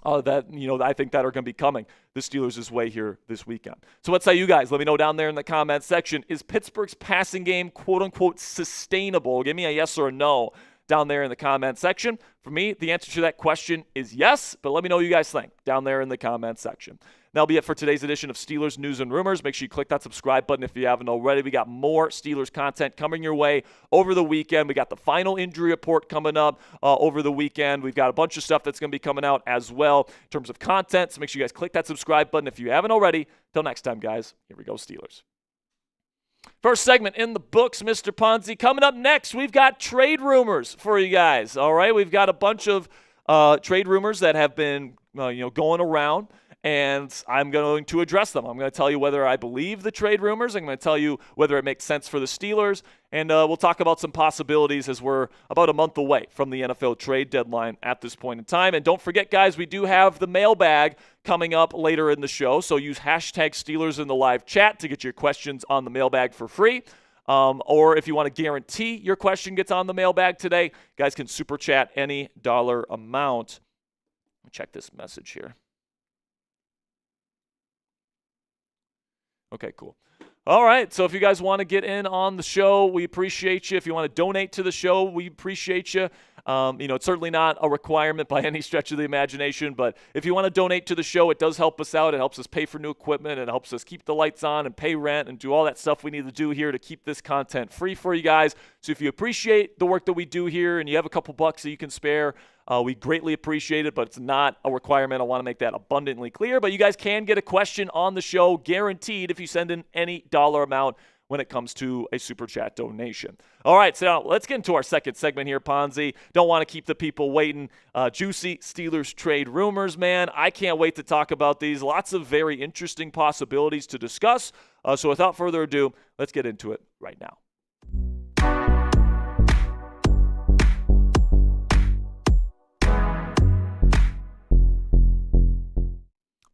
that I think that are going to be coming the Steelers' way here this weekend. So what say you guys? Let me know down there in the comment section. Is Pittsburgh's passing game, quote-unquote, sustainable? Give me a yes or a no down there in the comment section. For me, the answer to that question is yes, but let me know what you guys think down there in the comment section. That'll be it for today's edition of Steelers News and Rumors. Make sure you click that subscribe button if you haven't already. We got more Steelers content coming your way over the weekend. We got the final injury report coming up over the weekend. We've got a bunch of stuff that's going to be coming out as well in terms of content. So make sure you guys click that subscribe button if you haven't already. Till next time, guys. Here we go, Steelers. First segment in the books, Mr. Ponzi. Coming up next, we've got trade rumors for you guys. All right, we've got a bunch of trade rumors that have been going around, and I'm going to address them. I'm going to tell you whether I believe the trade rumors. I'm going to tell you whether it makes sense for the Steelers, and we'll talk about some possibilities as we're about a month away from the NFL trade deadline at this point in time. And don't forget, guys, we do have the mailbag coming up later in the show, so use hashtag Steelers in the live chat to get your questions on the mailbag for free. Or if you want to guarantee your question gets on the mailbag today, guys can super chat any dollar amount. Let me check this message here. Okay, cool. All right, so if you guys want to get in on the show, we appreciate you. If you want to donate to the show, we appreciate you. It's certainly not a requirement by any stretch of the imagination, but if you want to donate to the show, it does help us out. It helps us pay for new equipment. It helps us keep the lights on and pay rent and do all that stuff we need to do here to keep this content free for you guys. So if you appreciate the work that we do here and you have a couple bucks that you can spare, we greatly appreciate it, but it's not a requirement. I want to make that abundantly clear. But you guys can get a question on the show guaranteed if you send in any dollar amount. when it comes to a Super Chat donation. All right, so now let's get into our second segment here, Ponzi. Don't want to keep the people waiting. Juicy Steelers trade rumors, man. I can't wait to talk about these. Lots of very interesting possibilities to discuss. So without further ado, let's get into it right now.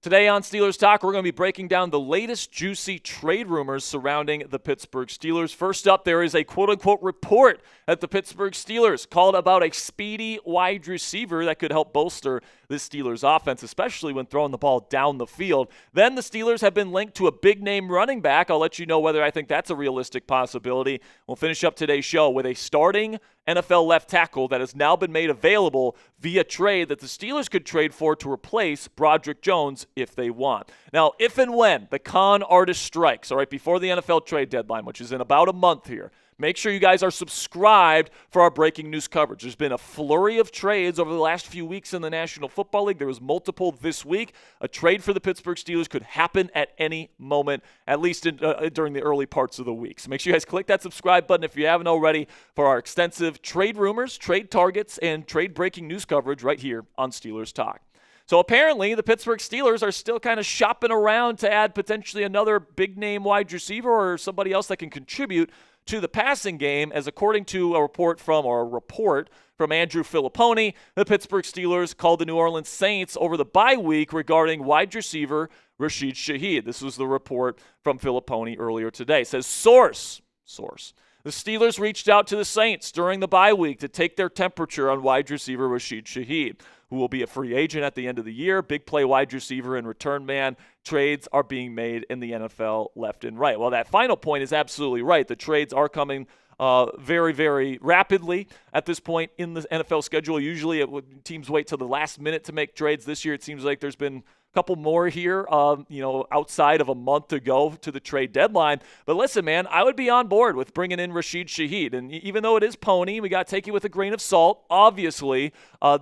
Today on Steelers Talk, we're going to be breaking down the latest juicy trade rumors surrounding the Pittsburgh Steelers. First up, there is a quote-unquote report that the Pittsburgh Steelers called about a speedy wide receiver that could help bolster this Steelers offense, especially when throwing the ball down the field. Then the Steelers have been linked to a big-name running back. I'll let you know whether I think that's a realistic possibility. We'll finish up today's show with a starting NFL left tackle that has now been made available via trade that the Steelers could trade for to replace Broderick Jones if they want. Now, if and when the con artist strikes, all right, before the NFL trade deadline, which is in about a month here, make sure you guys are subscribed for our breaking news coverage. There's been a flurry of trades over the last few weeks in the National Football League. There was multiple this week. A trade for the Pittsburgh Steelers could happen at any moment, at least during the early parts of the week. So make sure you guys click that subscribe button if you haven't already for our extensive trade rumors, trade targets, and trade breaking news coverage right here on Steelers Talk. So apparently the Pittsburgh Steelers are still kind of shopping around to add potentially another big-name wide receiver or somebody else that can contribute to the passing game, as according to a report from Andrew Filipponi, the Pittsburgh Steelers called the New Orleans Saints over the bye week regarding wide receiver Rashid Shaheed. This was the report from Filipponi earlier today. It says, source. The Steelers reached out to the Saints during the bye week to take their temperature on wide receiver Rashid Shaheed, who will be a free agent at the end of the year. Big play wide receiver and return man. Trades are being made in the NFL left and right. Well, that final point is absolutely right. The trades are coming very, very rapidly at this point in the NFL schedule. Usually teams wait till the last minute to make trades. This year it seems like there's been couple more here, outside of a month to go to the trade deadline. But listen, man, I would be on board with bringing in Rashid Shaheed. And even though it is Pony, we got to take it with a grain of salt. Obviously,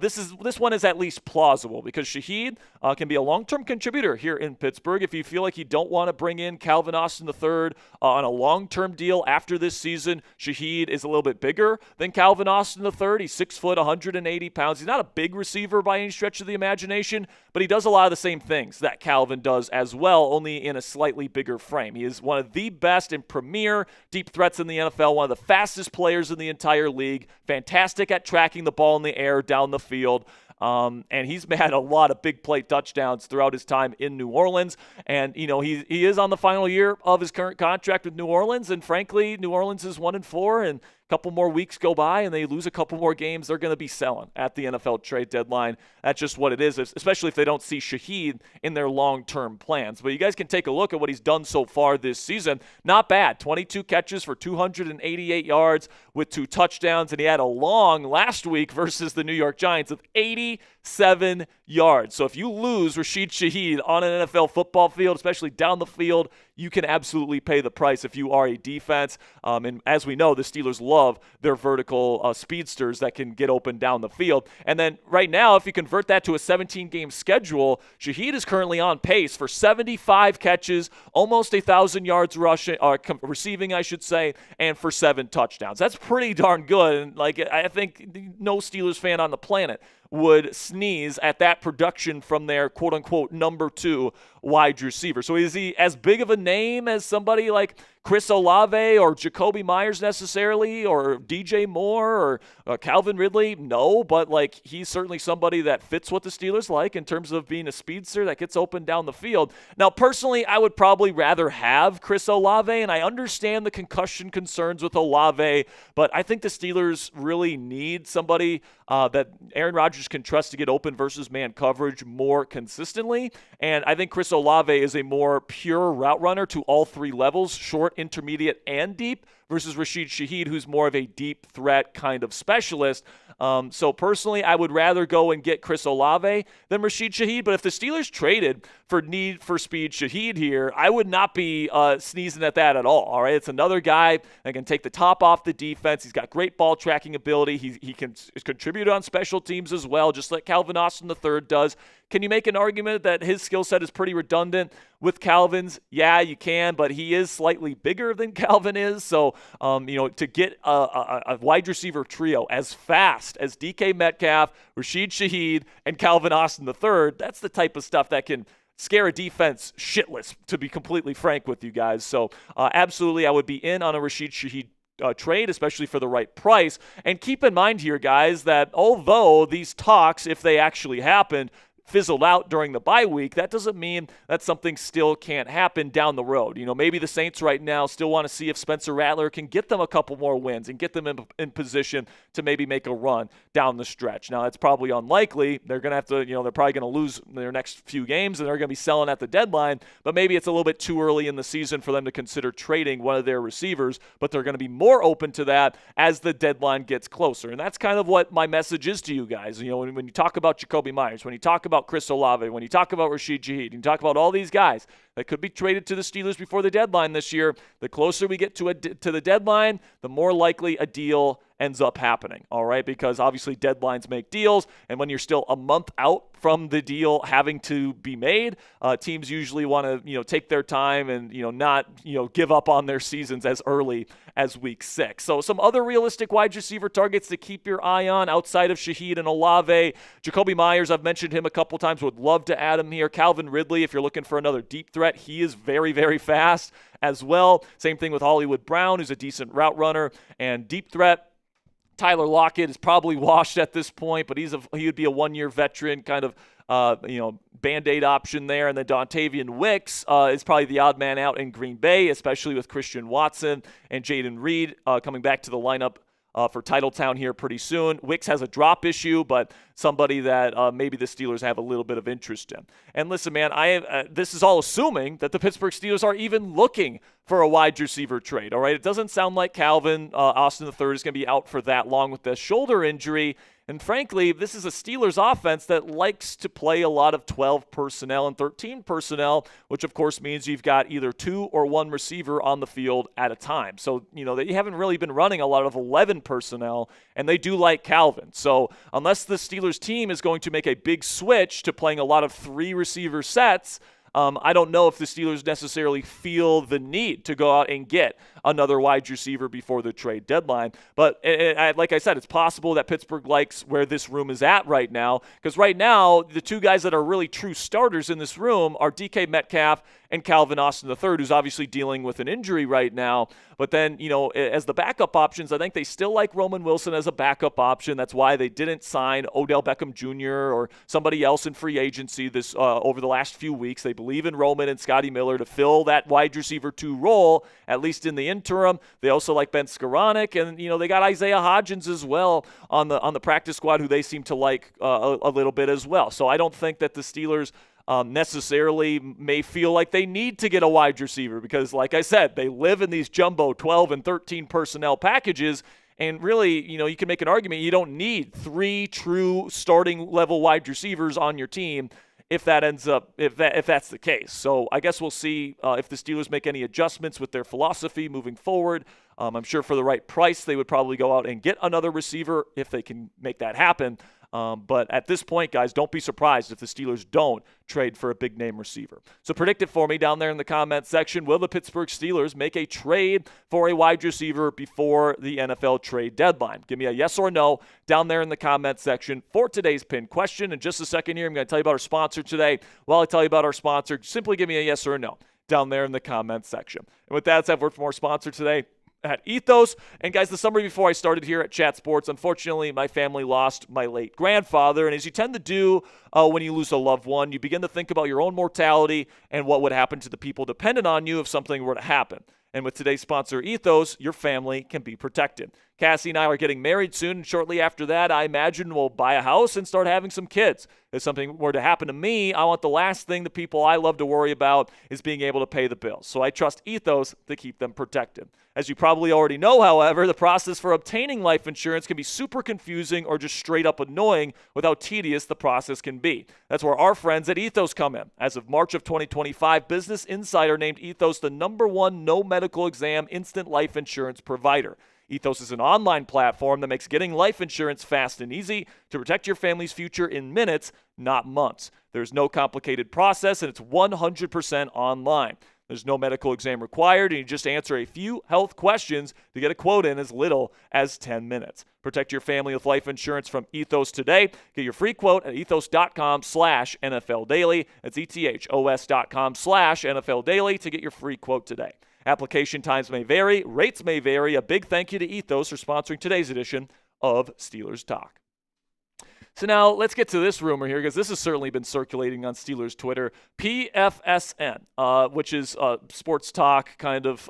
this one is at least plausible because Shaheed can be a long-term contributor here in Pittsburgh. If you feel like you don't want to bring in Calvin Austin III on a long-term deal after this season, Shaheed is a little bit bigger than Calvin Austin III. He's 6 foot, 180 pounds. He's not a big receiver by any stretch of the imagination, but he does a lot of the same things that Calvin does as well, only in a slightly bigger frame. He is one of the best and premier deep threats in the NFL, one of the fastest players in the entire league, fantastic at tracking the ball in the air down the field. And he's had a lot of big play touchdowns throughout his time in New Orleans. And, he is on the final year of his current contract with New Orleans. And frankly, New Orleans is 1-4, and a couple more weeks go by and they lose a couple more games, they're going to be selling at the NFL trade deadline. That's just what it is, especially if they don't see Shaheed in their long-term plans. But you guys can take a look at what he's done so far this season. Not bad. 22 catches for 288 yards with 2 touchdowns, and he had a long last week versus the New York Giants of 87 yards. So if you lose Rashid Shaheed on an NFL football field, especially down the field, you can absolutely pay the price if you are a defense. And as we know, the Steelers love their vertical speedsters that can get open down the field. And then right now, if you convert that to a 17-game schedule, Shaheed is currently on pace for 75 catches, almost 1,000 yards rushing, receiving, I should say, and for 7 touchdowns. That's pretty darn good. And I think no Steelers fan on the planet would sneeze at that production from their quote-unquote number 2 wide receiver. So is he as big of a name as somebody like Chris Olave or Jacoby Myers necessarily, or DJ Moore or Calvin Ridley? No, but he's certainly somebody that fits what the Steelers like in terms of being a speedster that gets open down the field. Now, personally, I would probably rather have Chris Olave, and I understand the concussion concerns with Olave, but I think the Steelers really need somebody that Aaron Rodgers can trust to get open versus man coverage more consistently. And I think Chris Olave is a more pure route runner to all 3 levels, short, intermediate, and deep, versus Rashid Shaheed, who's more of a deep threat kind of specialist. So personally, I would rather go and get Chris Olave than Rashid Shaheed. But if the Steelers traded for need for speed Shaheed here, I would not be sneezing at that at all right, it's another guy that can take the top off the defense. He's got great ball tracking ability. He can contribute on special teams as well, just like Calvin Austin III does. Can you make an argument that his skill set is pretty redundant? with Calvin's? Yeah, you can, but he is slightly bigger than Calvin is. So, to get a wide receiver trio as fast as DK Metcalf, Rashid Shaheed, and Calvin Austin III, that's the type of stuff that can scare a defense shitless, to be completely frank with you guys. So, absolutely, I would be in on a Rashid Shaheed trade, especially for the right price. And keep in mind here, guys, that although these talks, if they actually happened, fizzled out during the bye week, that doesn't mean that something still can't happen down the road. Maybe the Saints right now still want to see if Spencer Rattler can get them a couple more wins and get them in position to maybe make a run down the stretch. Now, that's probably unlikely. They're going to have to, they're probably going to lose their next few games and they're going to be selling at the deadline, but maybe it's a little bit too early in the season for them to consider trading one of their receivers, but they're going to be more open to that as the deadline gets closer. And that's kind of what my message is to you guys. When you talk about Jacoby Myers, when you talk about Chris Olave, when you talk about Rashid Shaheed, you talk about all these guys that could be traded to the Steelers before the deadline this year, the closer we get to the deadline, the more likely a deal ends up happening, all right? Because obviously deadlines make deals, and when you're still a month out from the deal having to be made, teams usually want to, take their time and, not, give up on their seasons as early as week 6. So some other realistic wide receiver targets to keep your eye on outside of Shaheed and Olave. Jacoby Myers, I've mentioned him a couple times, would love to add him here. Calvin Ridley, if you're looking for another deep threat, he is very, very fast as well. Same thing with Hollywood Brown, who's a decent route runner and deep threat. Tyler Lockett is probably washed at this point, but he would be a one-year veteran, kind of, Band-Aid option there. And then Dontavian Wicks is probably the odd man out in Green Bay, especially with Christian Watson and Jaden Reed coming back to the lineup for Titletown here pretty soon. Wicks has a drop issue, but somebody that maybe the Steelers have a little bit of interest in. And listen, man, this is all assuming that the Pittsburgh Steelers are even looking for a wide receiver trade, all right? It doesn't sound like Calvin Austin III is going to be out for that long with the shoulder injury. And frankly, this is a Steelers offense that likes to play a lot of 12 personnel and 13 personnel, which of course means you've got either 2 or 1 receiver on the field at a time. So, they haven't really been running a lot of 11 personnel, and they do like Calvin. So unless the Steelers team is going to make a big switch to playing a lot of 3 receiver sets, I don't know if the Steelers necessarily feel the need to go out and get another wide receiver before the trade deadline. But like I said, it's possible that Pittsburgh likes where this room is at right now, because right now the 2 guys that are really true starters in this room are DK Metcalf and Calvin Austin III, who's obviously dealing with an injury right now. But then, as the backup options, I think they still like Roman Wilson as a backup option. That's why they didn't sign Odell Beckham Jr. or somebody else in free agency over the last few weeks. They believe in Roman and Scotty Miller to fill that wide receiver 2 role, at least in the interim. They also like Ben Skoranek, and they got Isaiah Hodgins as well on the practice squad, who they seem to like a little bit as well. So I don't think that the Steelers necessarily may feel like they need to get a wide receiver because, like I said, they live in these jumbo 12 and 13 personnel packages. And really, you can make an argument you don't need 3 true starting level wide receivers on your team if that's the case. So I guess we'll see if the Steelers make any adjustments with their philosophy moving forward. I'm sure for the right price, they would probably go out and get another receiver if they can make that happen. But at this point, guys, don't be surprised if the Steelers don't trade for a big-name receiver. So predict it for me down there in the comment section. Will the Pittsburgh Steelers make a trade for a wide receiver before the NFL trade deadline? Give me a yes or no down there in the comment section for today's pinned question. In just a second here, I'm going to tell you about our sponsor today. While I tell you about our sponsor, simply give me a yes or a no down there in the comment section. And with that, I've worked for our sponsor today at Ethos. And guys, the summer before I started here at Chat Sports, unfortunately, my family lost my late grandfather. And as you tend to do when you lose a loved one, you begin to think about your own mortality and what would happen to the people dependent on you if something were to happen. And with today's sponsor, Ethos, your family can be protected. Cassie and I are getting married soon, and shortly after that, I imagine we'll buy a house and start having some kids. If something were to happen to me, I want the last thing the people I love to worry about is being able to pay the bills. So I trust Ethos to keep them protected. As you probably already know, however, the process for obtaining life insurance can be super confusing or just straight up annoying with how tedious the process can be. That's where our friends at Ethos come in. As of March of 2025, Business Insider named Ethos the #1 no medical exam instant life insurance provider. Ethos is an online platform that makes getting life insurance fast and easy to protect your family's future in minutes, not months. There's no complicated process, and it's 100% online. There's no medical exam required, and you just answer a few health questions to get a quote in as little as 10 minutes. Protect your family with life insurance from Ethos today. Get your free quote at ethos.com/NFL Daily. That's ethos.com/NFL Daily to get your free quote today. Application times may vary, rates may vary. A big thank you to Ethos for sponsoring today's edition of Steelers Talk. So now let's get to this rumor here, because this has certainly been circulating on Steelers Twitter. PFSN, which is a sports talk kind of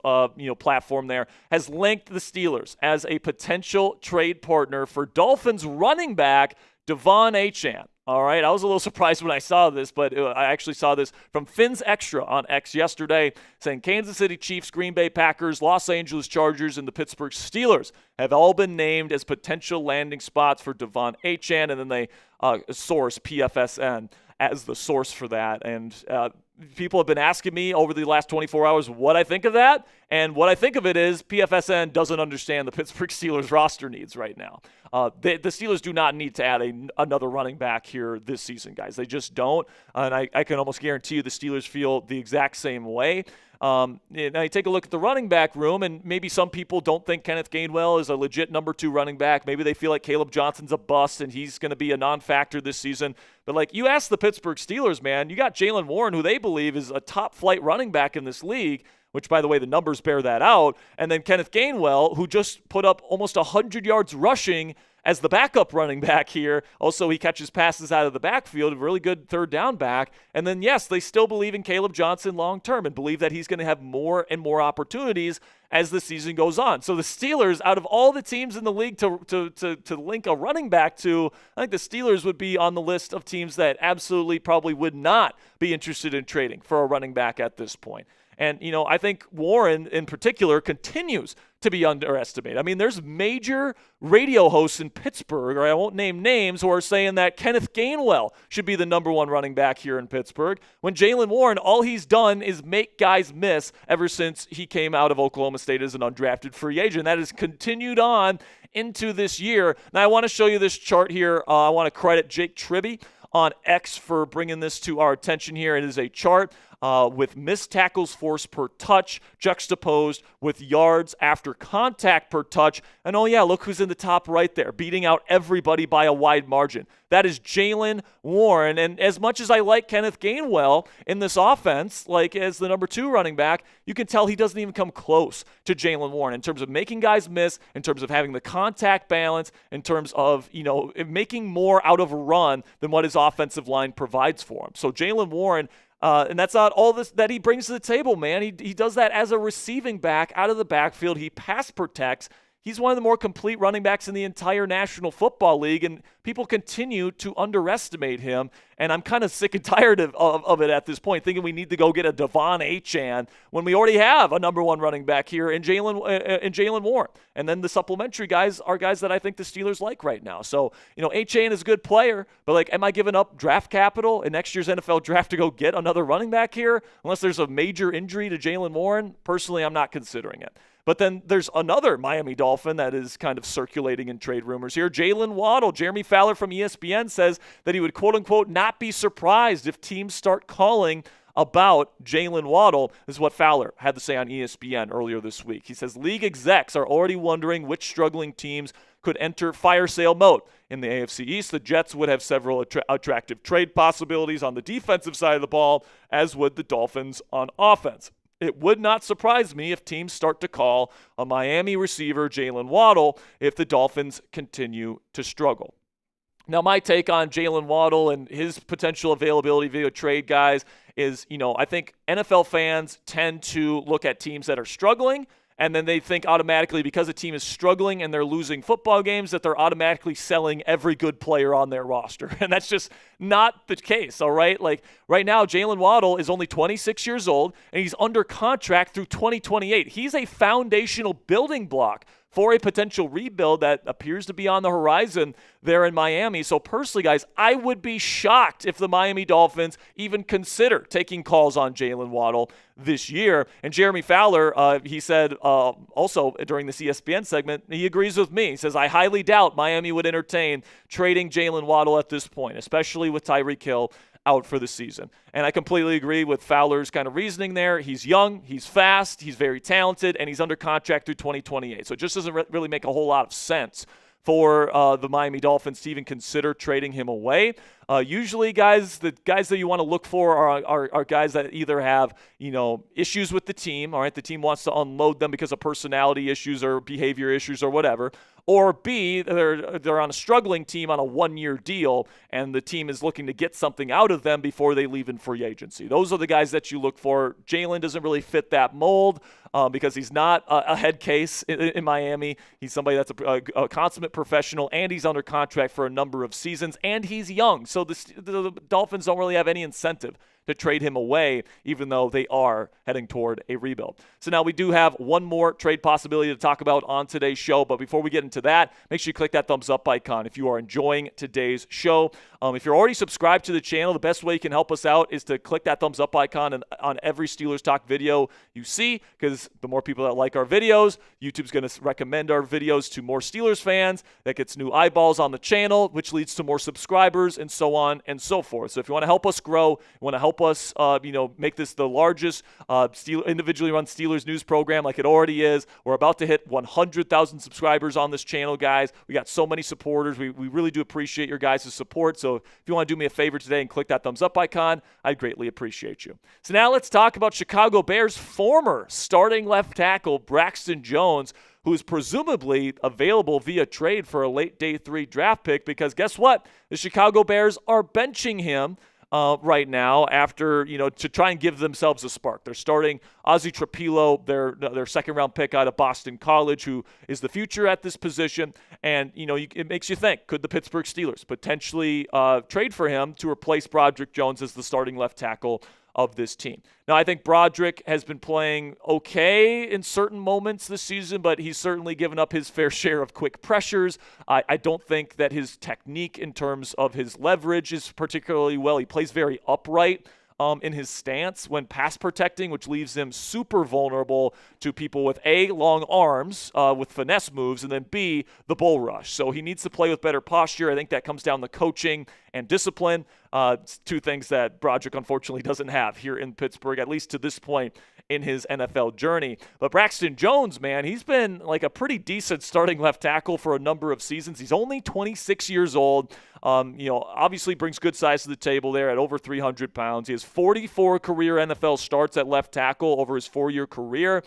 platform there, has linked the Steelers as a potential trade partner for Dolphins running back De'Von Achane. All right, I was a little surprised when I saw this, but I actually saw this from Finn's Extra on X yesterday, saying Kansas City Chiefs, Green Bay Packers, Los Angeles Chargers, and the Pittsburgh Steelers have all been named as potential landing spots for De'Von Achane, and then they source PFSN as the source for that. And people have been asking me over the last 24 hours what I think of that, and what I think of it is PFSN doesn't understand the Pittsburgh Steelers roster needs right now. The Steelers do not need to add another running back here this season, guys. They just don't, and I can almost guarantee you the Steelers feel the exact same way. Now you take a look at the running back room, and maybe some people don't think Kenneth Gainwell is a legit number 2 running back. Maybe they feel like Caleb Johnson's a bust and he's going to be a non-factor this season. But like you ask the Pittsburgh Steelers, man, you got Jalen Warren, who they believe is a top-flight running back in this league, which, by the way, the numbers bear that out. And then Kenneth Gainwell, who just put up almost 100 yards rushing as the backup running back here. Also, he catches passes out of the backfield, a really good third down back. And then, yes, they still believe in Caleb Johnson long-term and believe that he's going to have more and more opportunities as the season goes on. So the Steelers, out of all the teams in the league to link a running back to, I think the Steelers would be on the list of teams that absolutely probably would not be interested in trading for a running back at this point. And, I think Warren in particular continues to be underestimated. I mean, there's major radio hosts in Pittsburgh, or I won't name names, who are saying that Kenneth Gainwell should be the number 1 running back here in Pittsburgh, when Jalen Warren, all he's done is make guys miss ever since he came out of Oklahoma State as an undrafted free agent. That has continued on into this year. Now, I want to show you this chart here. I want to credit Jake Tribby on X for bringing this to our attention here. It is a chart with missed tackles forced per touch juxtaposed with yards after contact per touch. And oh yeah, look who's in the top right there, beating out everybody by a wide margin. That is Jalen Warren. And as much as I like Kenneth Gainwell in this offense, like as the number 2 running back, you can tell he doesn't even come close to Jalen Warren in terms of making guys miss, in terms of having the contact balance, in terms of, making more out of a run than what his offensive line provides for him. So Jalen Warren, and that's not all this that he brings to the table, man. He does that as a receiving back out of the backfield. He pass protects. He's one of the more complete running backs in the entire National Football League, and people continue to underestimate him. And I'm kind of sick and tired of it at this point, thinking we need to go get a De'Von Achane when we already have a number 1 running back here in Jalen Warren. And then the supplementary guys are guys that I think the Steelers like right now. So, Achane is a good player, but am I giving up draft capital in next year's NFL draft to go get another running back here? Unless there's a major injury to Jalen Warren, personally, I'm not considering it. But then there's another Miami Dolphin that is kind of circulating in trade rumors here. Jalen Waddle. Jeremy Fowler from ESPN says that he would, quote-unquote, not be surprised if teams start calling about Jalen Waddle. This is what Fowler had to say on ESPN earlier this week. He says league execs are already wondering which struggling teams could enter fire sale mode. In the AFC East, the Jets would have several attractive trade possibilities on the defensive side of the ball, as would the Dolphins on offense. It would not surprise me if teams start to call a Miami receiver, Jalen Waddle, if the Dolphins continue to struggle. Now, my take on Jalen Waddle and his potential availability via trade, guys, is, I think NFL fans tend to look at teams that are struggling, and then they think automatically because a team is struggling and they're losing football games that they're automatically selling every good player on their roster. And that's just not the case, all right? Like right now, Jalen Waddle is only 26 years old, and he's under contract through 2028. He's a foundational building block for a potential rebuild that appears to be on the horizon there in Miami. So personally, guys, I would be shocked if the Miami Dolphins even consider taking calls on Jalen Waddle this year. And Jeremy Fowler, he said also during this ESPN segment, he agrees with me. He says, I highly doubt Miami would entertain trading Jalen Waddle at this point, especially with Tyreek Hill out for the season. And I completely agree with Fowler's kind of reasoning there. He's young, he's fast, he's very talented, and he's under contract through 2028. So it just doesn't really make a whole lot of sense for the Miami Dolphins to even consider trading him away. Usually, guys, the guys that you want to look for are guys that either have, issues with the team, all right, the team wants to unload them because of personality issues or behavior issues or whatever, or B, they're on a struggling team on a one-year deal, and the team is looking to get something out of them before they leave in free agency. Those are the guys that you look for. Jalen doesn't really fit that mold because he's not a head case in Miami. He's somebody that's a consummate professional, and he's under contract for a number of seasons, and he's young. So the Dolphins don't really have any incentive to trade him away, even though they are heading toward a rebuild. So now we do have one more trade possibility to talk about on today's show, but before we get into that, make sure you click that thumbs up icon if you are enjoying today's show. If you're already subscribed to the channel, the best way you can help us out is to click that thumbs up icon on every Steelers Talk video you see, because the more people that like our videos, YouTube's going to recommend our videos to more Steelers fans. That gets new eyeballs on the channel, which leads to more subscribers, and so on and so forth. So if you want to help us grow, you want to help us make this the largest individually run Steelers news program like it already is. We're about to hit 100,000 subscribers on this channel, guys. We got so many supporters. We really do appreciate your guys' support. So if you want to do me a favor today and click that thumbs up icon, I'd greatly appreciate you. So now let's talk about Chicago Bears former starting left tackle Braxton Jones, who is presumably available via trade for a late day 3 draft pick, because guess what? The Chicago Bears are benching him right now after, to try and give themselves a spark. They're starting Ozzie Trapilo, their second-round pick out of Boston College, who is the future at this position. And, it makes you think, could the Pittsburgh Steelers potentially trade for him to replace Broderick Jones as the starting left tackle of this team? Now, I think Broderick has been playing okay in certain moments this season, but he's certainly given up his fair share of quick pressures. I don't think that his technique in terms of his leverage is particularly well. He plays very upright in his stance when pass protecting, which leaves him super vulnerable to people with A, long arms with finesse moves, and then B, the bull rush. So he needs to play with better posture. I think that comes down to coaching and discipline, two things that Broderick unfortunately doesn't have here in Pittsburgh, at least to this point in his NFL journey. But Braxton Jones, man, he's been like a pretty decent starting left tackle for a number of seasons. He's only 26 years old. Obviously brings good size to the table there at over 300 pounds. He has 44 career NFL starts at left tackle over his 4-year career.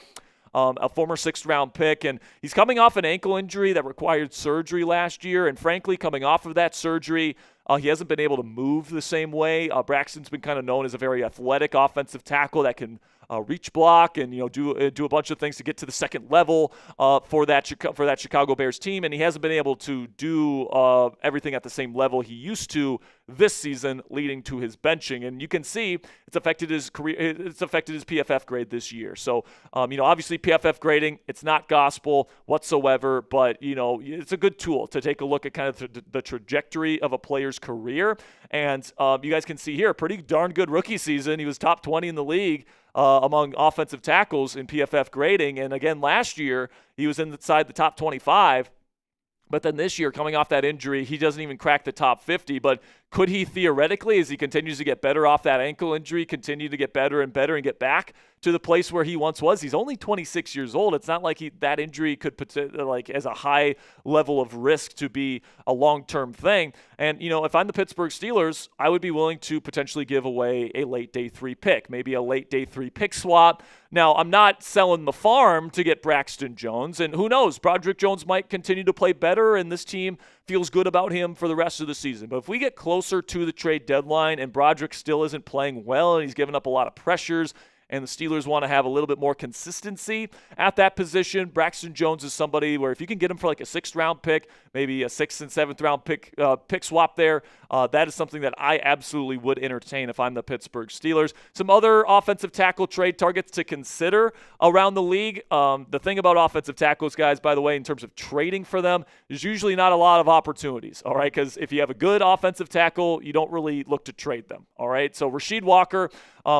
A former 6th-round pick, and he's coming off an ankle injury that required surgery last year, and frankly, coming off of that surgery, he hasn't been able to move the same way. Braxton's been kind of known as a very athletic offensive tackle that can reach block and do a bunch of things to get to the second level for that Chicago Bears team, and he hasn't been able to do everything at the same level he used to this season, leading to his benching. And you can see it's affected his career. It's affected his PFF grade this year. So obviously PFF grading, it's not gospel whatsoever, but it's a good tool to take a look at kind of the trajectory of a player's career. And you guys can see here, pretty darn good rookie season. He was top 20 in the league among offensive tackles in PFF grading. And again, last year, he was inside the top 25. But then this year, coming off that injury, he doesn't even crack the top 50. But could he theoretically, as he continues to get better off that ankle injury, continue to get better and better and get back to the place where he once was? He's only 26 years old. It's not like that injury could put as a high level of risk to be a long-term thing. And, if I'm the Pittsburgh Steelers, I would be willing to potentially give away a late day 3 pick, maybe a late day 3 pick swap. Now, I'm not selling the farm to get Braxton Jones, and who knows, Broderick Jones might continue to play better, and this team feels good about him for the rest of the season. But if we get closer to the trade deadline and Broderick still isn't playing well and he's given up a lot of pressures and the Steelers want to have a little bit more consistency at that position. Braxton Jones is somebody where if you can get him for like a 6th-round pick, maybe a 6th and 7th-round pick swap there, that is something that I absolutely would entertain if I'm the Pittsburgh Steelers. Some other offensive tackle trade targets to consider around the league. The thing about offensive tackles, guys, by the way, in terms of trading for them, there's usually not a lot of opportunities, all right? Because if you have a good offensive tackle, you don't really look to trade them, all right? So Rasheed Walker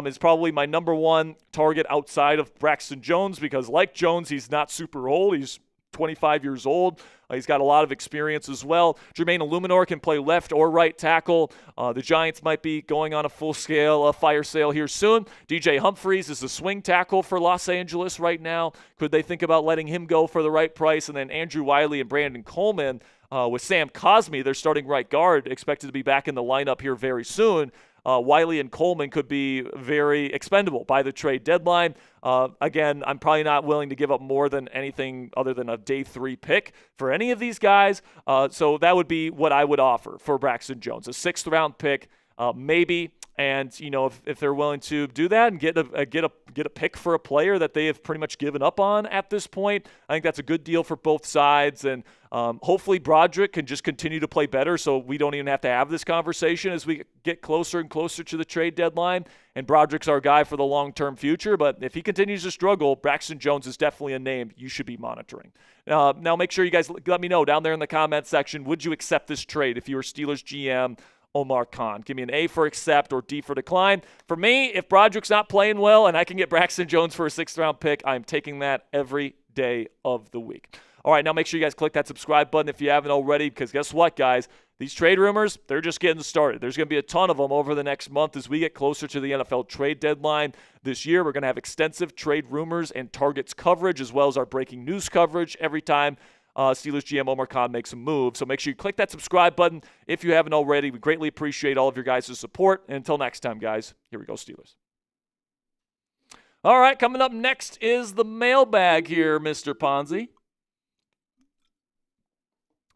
is probably my number one target outside of Braxton Jones because, like Jones, he's not super old. He's 25 years old. He's got a lot of experience as well. Jermaine Illuminor can play left or right tackle. The Giants might be going on a full-scale fire sale here soon. DJ Humphries is the swing tackle for Los Angeles right now. Could they think about letting him go for the right price? And then Andrew Wiley and Brandon Coleman with Sam Cosmi, their starting right guard, expected to be back in the lineup here very soon. Wiley and Coleman could be very expendable by the trade deadline. Again, I'm probably not willing to give up more than anything other than a day 3 pick for any of these guys. So that would be what I would offer for Braxton Jones, a 6th-round pick, maybe. And if they're willing to do that and get a pick for a player that they have pretty much given up on at this point, I think that's a good deal for both sides. And hopefully Broderick can just continue to play better so we don't even have to have this conversation as we get closer and closer to the trade deadline. And Broderick's our guy for the long-term future. But if he continues to struggle, Braxton Jones is definitely a name you should be monitoring. Now make sure you guys let me know down there in the comments section, would you accept this trade if you were Steelers GM Omar Khan? Give me an A for accept or D for decline. For me, if Broderick's not playing well and I can get Braxton Jones for a 6th-round pick, I'm taking that every day of the week. All right, now make sure you guys click that subscribe button if you haven't already, because guess what, guys? These trade rumors, they're just getting started. There's going to be a ton of them over the next month as we get closer to the NFL trade deadline this year. We're going to have extensive trade rumors and targets coverage, as well as our breaking news coverage every time Steelers GM Omar Khan makes a move. So make sure you click that subscribe button if you haven't already. We greatly appreciate all of your guys' support. And until next time, guys, here we go, Steelers. All right, coming up next is the mailbag here, Mr. Ponzi.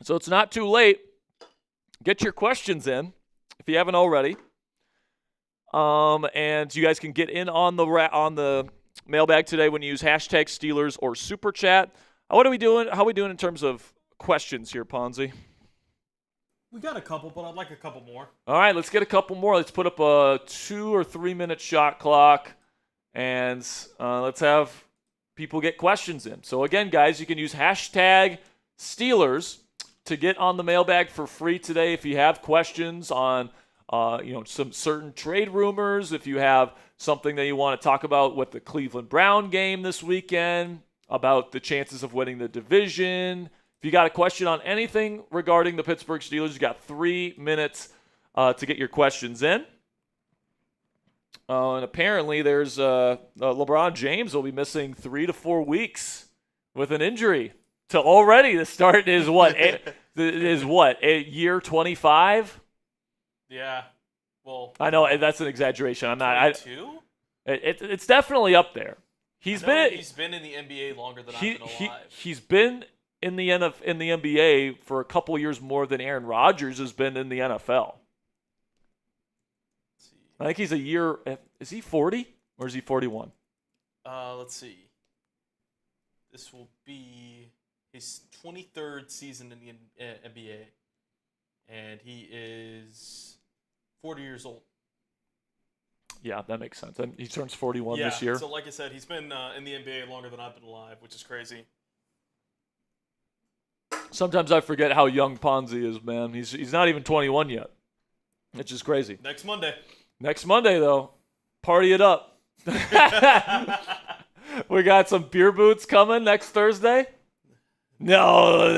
So it's not too late. Get your questions in if you haven't already. And you guys can get in on the mailbag today when you use hashtag Steelers or Super Chat. What are we doing? How are we doing in terms of questions here, Ponzi? We got a couple, but I'd like a couple more. All right, let's get a couple more. Let's put up a 2 or 3 minute shot clock, and let's have people get questions in. So again, guys, you can use hashtag Steelers to get on the mailbag for free today if you have questions on some certain trade rumors, if you have something that you want to talk about with the Cleveland Brown game this weekend, about the chances of winning the division. If you got a question on anything regarding the Pittsburgh Steelers, you got 3 minutes to get your questions in. And apparently there's LeBron James will be missing 3 to 4 weeks with an injury to already the start is what? Year 25? Yeah. Well, I know that's an exaggeration. I'm not. 22? It's definitely up there. He's been in the NBA longer than I've been alive. He's been in the NBA for a couple years more than Aaron Rodgers has been in the NFL. I think he's a year. Is he 40 or is he 41? Let's see. This will be his 23rd season in the NBA, and he is 40 years old. Yeah, that makes sense. And he turns 41 this year. So like I said, he's been in the NBA longer than I've been alive, which is crazy. Sometimes I forget how young Ponzi is, man. He's not even 21 yet, which is crazy. Next Monday. Next Monday, though, party it up. We got some beer boots coming next Thursday. No.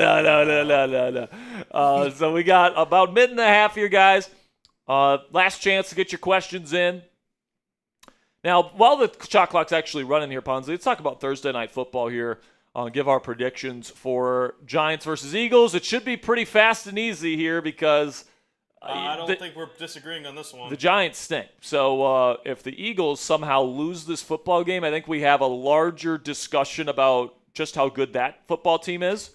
So we got about a minute and a half here, guys. Last chance to get your questions in. Now, while the shot clock's actually running here, Ponzi, let's talk about Thursday Night Football here. Give our predictions for Giants versus Eagles. It should be pretty fast and easy here because I don't think we're disagreeing on this one. The Giants stink. So if the Eagles somehow lose this football game, I think we have a larger discussion about just how good that football team is.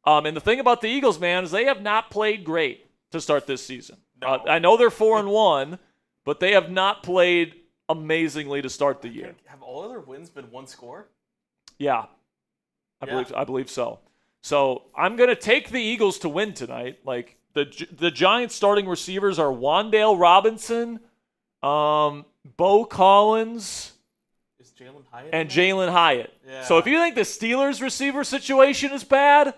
And the thing about the Eagles, man, is they have not played great to start this season. No. I know they're 4-1, but they have not played amazingly to start the year. Have all other wins been one score? Yeah. I believe so. So I'm going to take the Eagles to win tonight. Like the Giants starting receivers are Wan'Dale Robinson, Bo Collins, is Jalen Hyatt and Jalen Hyatt. Yeah. So if you think the Steelers receiver situation is bad,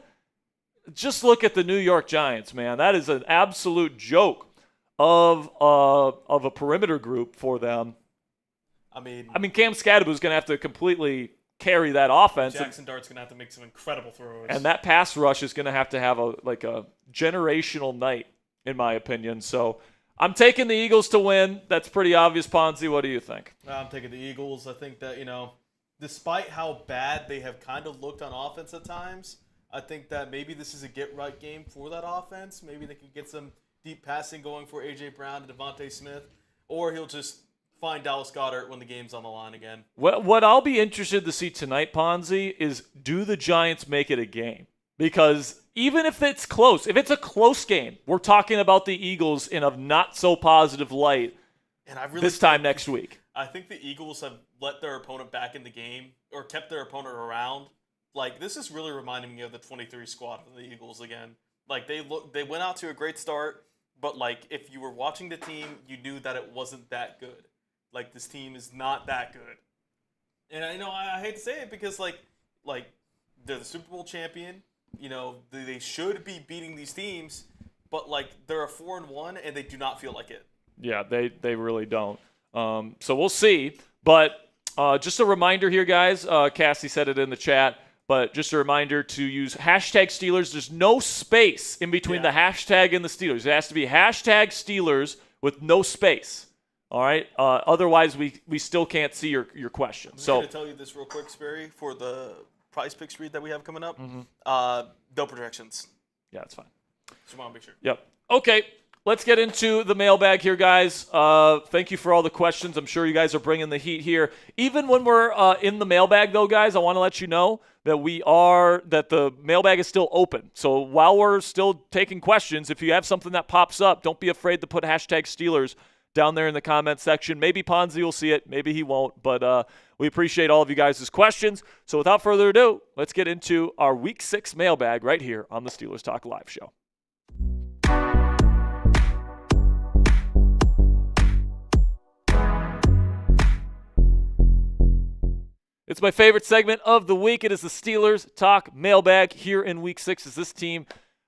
just look at the New York Giants, man. That is an absolute joke of a perimeter group for them. I mean Cam Skadaboo is going to have to completely carry that offense. Jackson Dart's going to have to make some incredible throws. And that pass rush is going to have a generational night, in my opinion. So I'm taking the Eagles to win. That's pretty obvious, Ponzi. What do you think? I'm taking the Eagles. I think that, despite how bad they have kind of looked on offense at times, I think that maybe this is a get-right game for that offense. Maybe they can get some deep passing going for A.J. Brown and Devontae Smith, or he'll just find Dallas Goedert when the game's on the line again. What I'll be interested to see tonight, Ponzi, is do the Giants make it a game? Because even if it's close, if it's a close game, we're talking about the Eagles in a not-so-positive light this time next week. I think the Eagles have let their opponent back in the game or kept their opponent around. Like, this is really reminding me of the 23 squad of the Eagles again. Like, they went out to a great start, but, like, if you were watching the team, you knew that it wasn't that good. Like, this team is not that good. And I hate to say it because, like they're the Super Bowl champion. They should be beating these teams, but, like, they're a 4-1, and they do not feel like it. Yeah, they really don't. So we'll see. But just a reminder here, guys. Cassie said it in the chat, but just a reminder to use hashtag Steelers. There's no space in between the hashtag and the Steelers. It has to be hashtag Steelers with no space. All right. Otherwise, we still can't see your question. I'm going to tell you this real quick, Sperry, for the Prize Picks read that we have coming up. No projections. Yeah, that's fine. Just want to make sure. Yep. Okay. Let's get into the mailbag here, guys. Thank you for all the questions. I'm sure you guys are bringing the heat here. Even when we're in the mailbag, though, guys, I want to let you know that that the mailbag is still open. So while we're still taking questions, if you have something that pops up, don't be afraid to put hashtag Steelers down there in the comment section. Maybe Ponzi will see it. Maybe he won't. But we appreciate all of you guys' questions. So without further ado, let's get into our Week 6 mailbag right here on the Steelers Talk Live show. It's my favorite segment of the week. It is the Steelers Talk Mailbag here in Week 6 as this team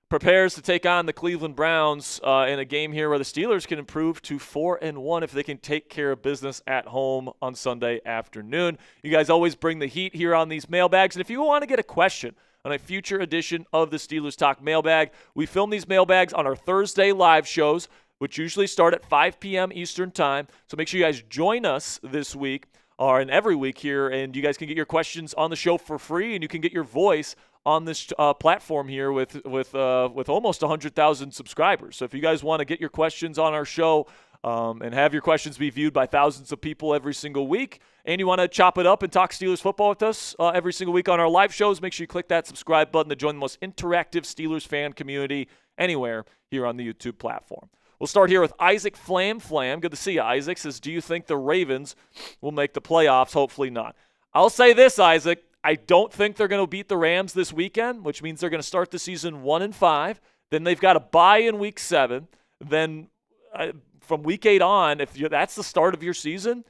prepares to take on the Cleveland Browns in a game here where the Steelers can improve to 4-1 if they can take care of business at home on Sunday afternoon. You guys always bring the heat here on these mailbags. And if you want to get a question on a future edition of the Steelers Talk Mailbag, we film these mailbags on our Thursday live shows, which usually start at 5 p.m. Eastern Time. So make sure you guys join us this week and every week here, and you guys can get your questions on the show for free, and you can get your voice on this platform here with almost 100,000 subscribers. So if you guys want to get your questions on our show and have your questions be viewed by thousands of people every single week, and you want to chop it up and talk Steelers football with us every single week on our live shows, make sure you click that subscribe button to join the most interactive Steelers fan community anywhere here on the YouTube platform. We'll start here with Isaac Flam. Good to see you, Isaac. Says, do you think the Ravens will make the playoffs? Hopefully not. I'll say this, Isaac. I don't think they're going to beat the Rams this weekend, which means they're going to start the season 1-5. Then they've got a bye in Week 7. Then from Week 8 on, that's the start of your season,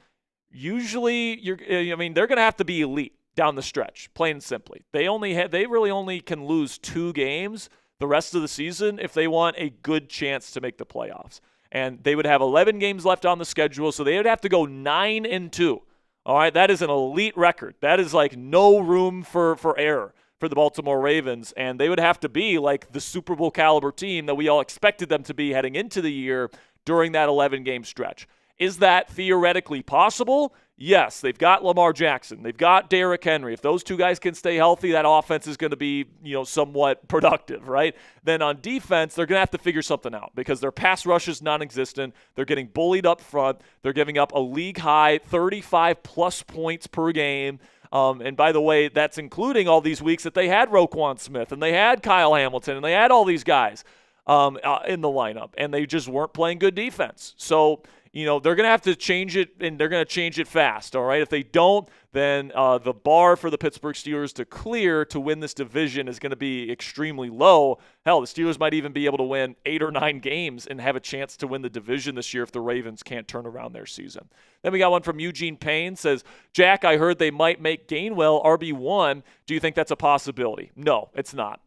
usually they're going to have to be elite down the stretch, plain and simply. They really only can lose 2 games the rest of the season if they want a good chance to make the playoffs. And they would have 11 games left on the schedule, so they would have to go 9-2. All right, that is an elite record. That is like no room for error for the Baltimore Ravens, and they would have to be like the Super Bowl caliber team that we all expected them to be heading into the year during that 11-game stretch. Is that theoretically possible? Yes, they've got Lamar Jackson. They've got Derrick Henry. If those two guys can stay healthy, that offense is going to be, somewhat productive, right? Then on defense, they're going to have to figure something out because their pass rush is non-existent. They're getting bullied up front. They're giving up a league-high 35-plus points per game. And by the way, that's including all these weeks that they had Roquan Smith and they had Kyle Hamilton and they had all these guys in the lineup, and they just weren't playing good defense. So they're going to have to change it, and they're going to change it fast, all right? If they don't, then the bar for the Pittsburgh Steelers to clear to win this division is going to be extremely low. Hell, the Steelers might even be able to win 8 or 9 games and have a chance to win the division this year if the Ravens can't turn around their season. Then we got one from Eugene Payne, says, Jack, I heard they might make Gainwell RB1. Do you think that's a possibility? No, it's not.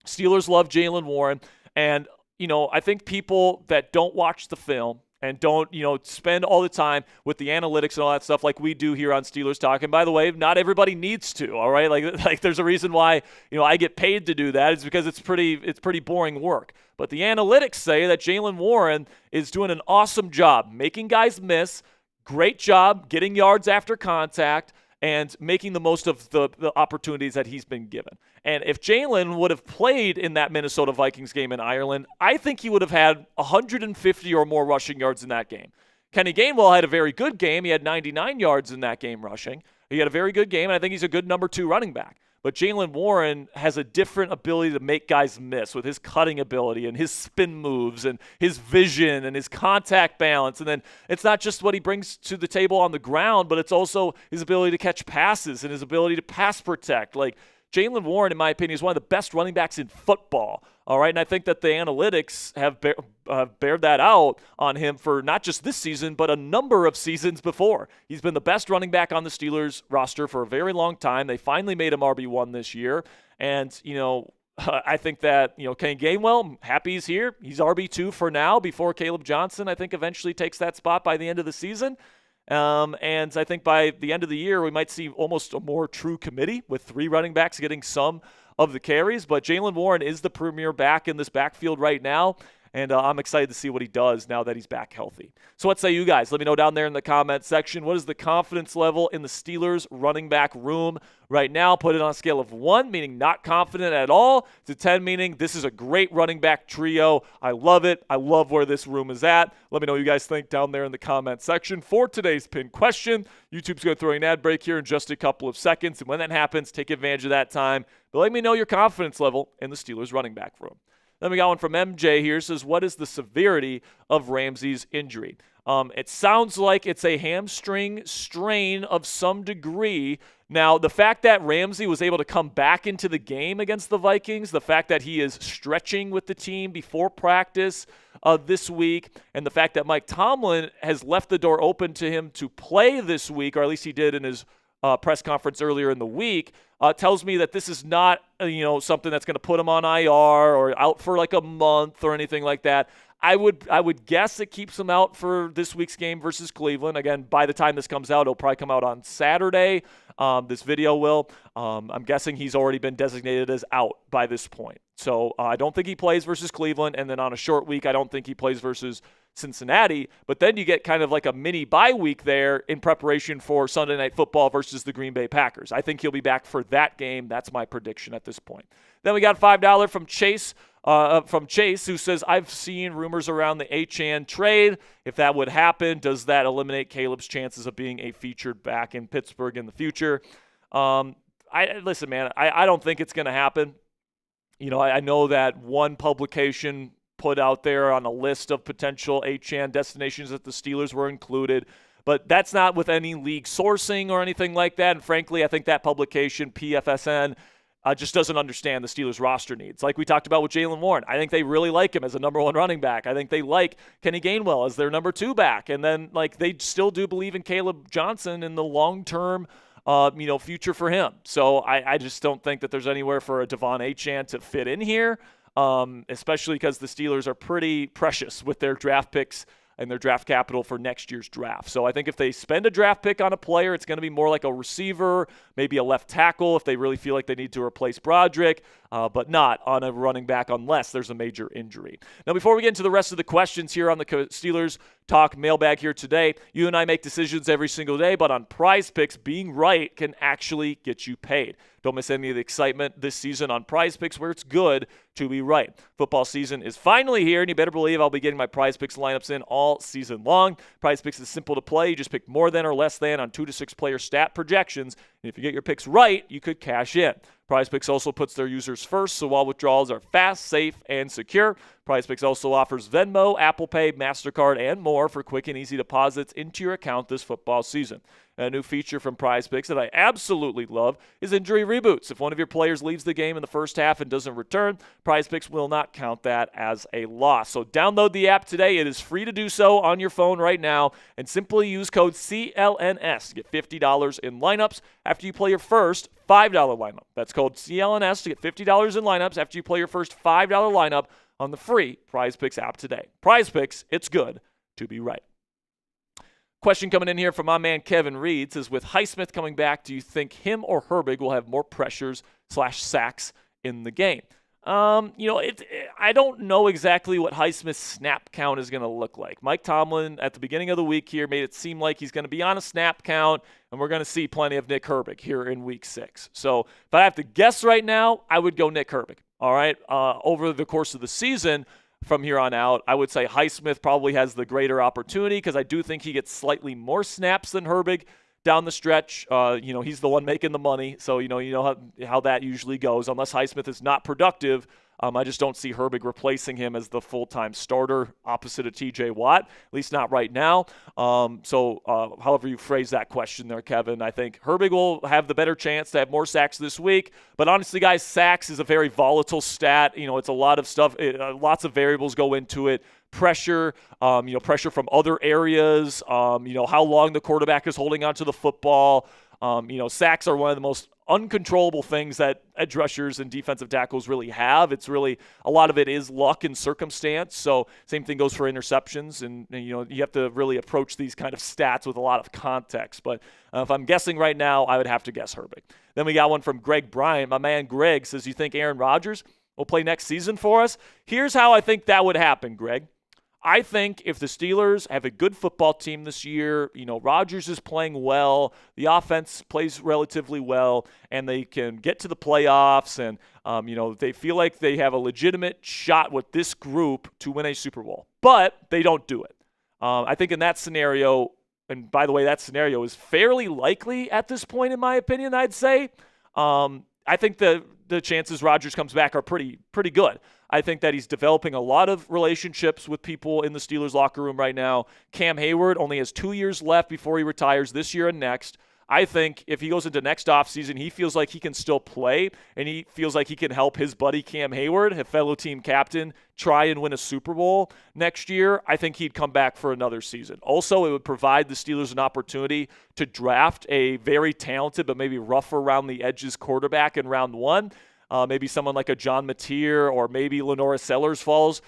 Steelers love Jalen Warren, and, I think people that don't watch the film and don't, spend all the time with the analytics and all that stuff like we do here on Steelers Talk. And by the way, not everybody needs to, all right? Like there's a reason why, I get paid to do that. It's because it's pretty boring work. But the analytics say that Jalen Warren is doing an awesome job making guys miss, great job getting yards after contact, and making the most of the opportunities that he's been given. And if Jalen would have played in that Minnesota Vikings game in Ireland, I think he would have had 150 or more rushing yards in that game. Kenny Gainwell had a very good game. He had 99 yards in that game rushing. He had a very good game, and I think he's a good number 2 running back. But Jalen Warren has a different ability to make guys miss with his cutting ability and his spin moves and his vision and his contact balance. And then it's not just what he brings to the table on the ground, but it's also his ability to catch passes and his ability to pass protect. Like, Jalen Warren, in my opinion, is one of the best running backs in football. All right, and I think that the analytics have bared that out on him for not just this season, but a number of seasons before. He's been the best running back on the Steelers roster for a very long time. They finally made him RB1 this year. And, I think that, Kenny Gainwell, happy he's here. He's RB2 for now before Caleb Johnson, I think, eventually takes that spot by the end of the season. And I think by the end of the year, we might see almost a more true committee with 3 running backs getting some of the carries. But Jalen Warren is the premier back in this backfield right now. And I'm excited to see what he does now that he's back healthy. So what say you guys? Let me know down there in the comment section. What is the confidence level in the Steelers running back room right now? Put it on a scale of 1, meaning not confident at all, to 10, meaning this is a great running back trio. I love it. I love where this room is at. Let me know what you guys think down there in the comment section. For today's pinned question, YouTube's going to throw an ad break here in just a couple of seconds. And when that happens, take advantage of that time. But let me know your confidence level in the Steelers running back room. Then we got one from MJ here. Says, what is the severity of Ramsey's injury? It sounds like it's a hamstring strain of some degree. Now, the fact that Ramsey was able to come back into the game against the Vikings, the fact that he is stretching with the team before practice this week, and the fact that Mike Tomlin has left the door open to him to play this week, or at least he did in his press conference earlier in the week, tells me that this is not, something that's going to put him on IR or out for like a month or anything like that. I would guess it keeps him out for this week's game versus Cleveland. Again, by the time this comes out, it'll probably come out on Saturday. This video will. I'm guessing he's already been designated as out by this point. So I don't think he plays versus Cleveland. And then on a short week, I don't think he plays versus Cincinnati. But then you get kind of like a mini bye week there in preparation for Sunday Night Football versus the Green Bay Packers. I think he'll be back for that game. That's my prediction at this point. Then we got $5 from Chase, who says, I've seen rumors around the Achane trade. If that would happen, does that eliminate Caleb's chances of being a featured back in Pittsburgh in the future? Listen, man, I don't think it's going to happen. I know that one publication put out there on a list of potential Achane destinations that the Steelers were included, but that's not with any league sourcing or anything like that. And frankly, I think that publication, PFSN, just doesn't understand the Steelers roster needs. Like we talked about with Jalen Warren, I think they really like him as a number 1 running back. I think they like Kenny Gainwell as their number 2 back. And then they still do believe in Caleb Johnson in the long-term future for him. So I just don't think that there's anywhere for a Devon Achane to fit in here, especially because the Steelers are pretty precious with their draft picks and their draft capital for next year's draft. So I think if they spend a draft pick on a player, it's going to be more like a receiver, maybe a left tackle if they really feel like they need to replace Broderick, but not on a running back unless there's a major injury. Now, before we get into the rest of the questions here on the Steelers Talk mailbag here today, you and I make decisions every single day, but on Prize Picks, being right can actually get you paid. Don't miss any of the excitement this season on Prize Picks, where it's good to be right. Football season is finally here, and you better believe I'll be getting my Prize Picks lineups in all season long. Prize Picks is simple to play. You just pick more than or less than on 2 to 6 player stat projections, and if you get your picks right, you could cash in. PrizePicks also puts their users first, so all withdrawals are fast, safe, and secure. PrizePicks also offers Venmo, Apple Pay, MasterCard, and more for quick and easy deposits into your account this football season. A new feature from PrizePicks that I absolutely love is injury reboots. If one of your players leaves the game in the first half and doesn't return, PrizePicks will not count that as a loss. So download the app today. It is free to do so on your phone right now, and simply use code CLNS to get $50 in lineups after you play your first $5 lineup. That's code CLNS to get $50 in lineups after you play your first $5 lineup on the free PrizePicks app today. PrizePicks, it's good to be right. Question coming in here from my man Kevin Reed says, with Highsmith coming back, do you think him or Herbig will have more pressures/sacks in the game? I don't know exactly what Highsmith's snap count is going to look like. Mike Tomlin at the beginning of the week here made it seem like he's going to be on a snap count, and we're going to see plenty of Nick Herbig here in week 6. So if I have to guess right now, I would go Nick Herbig. All right, over the course of the season, from here on out, I would say Highsmith probably has the greater opportunity because I do think he gets slightly more snaps than Herbig down the stretch. He's the one making the money, so you know how that usually goes. Unless Highsmith is not productive, I just don't see Herbig replacing him as the full-time starter opposite of T.J. Watt, at least not right now. However you phrase that question there, Kevin, I think Herbig will have the better chance to have more sacks this week. But honestly, guys, sacks is a very volatile stat. It's a lot of stuff. Lots of variables go into it. Pressure, pressure from other areas, how long the quarterback is holding onto the football. Sacks are one of the most uncontrollable things that edge rushers and defensive tackles really have. It's really, a lot of it is luck and circumstance. So same thing goes for interceptions. And you have to really approach these kind of stats with a lot of context. But if I'm guessing right now, I would have to guess Herbig. Then we got one from Greg Bryant. My man Greg says, you think Aaron Rodgers will play next season for us? Here's how I think that would happen, Greg. I think if the Steelers have a good football team this year, Rodgers is playing well, the offense plays relatively well, and they can get to the playoffs, and they feel like they have a legitimate shot with this group to win a Super Bowl. But they don't do it. I think in that scenario, and by the way, that scenario is fairly likely at this point, in my opinion, I'd say. I think the chances Rodgers comes back are pretty good. I think that he's developing a lot of relationships with people in the Steelers locker room right now. Cam Hayward only has 2 years left before he retires this year and next. I think if he goes into next offseason, he feels like he can still play, and he feels like he can help his buddy Cam Hayward, a fellow team captain, try and win a Super Bowl next year. I think he'd come back for another season. Also, it would provide the Steelers an opportunity to draft a very talented but maybe rough around the edges quarterback in round 1. Maybe someone like a John Mateer or maybe Lenora Sellers falls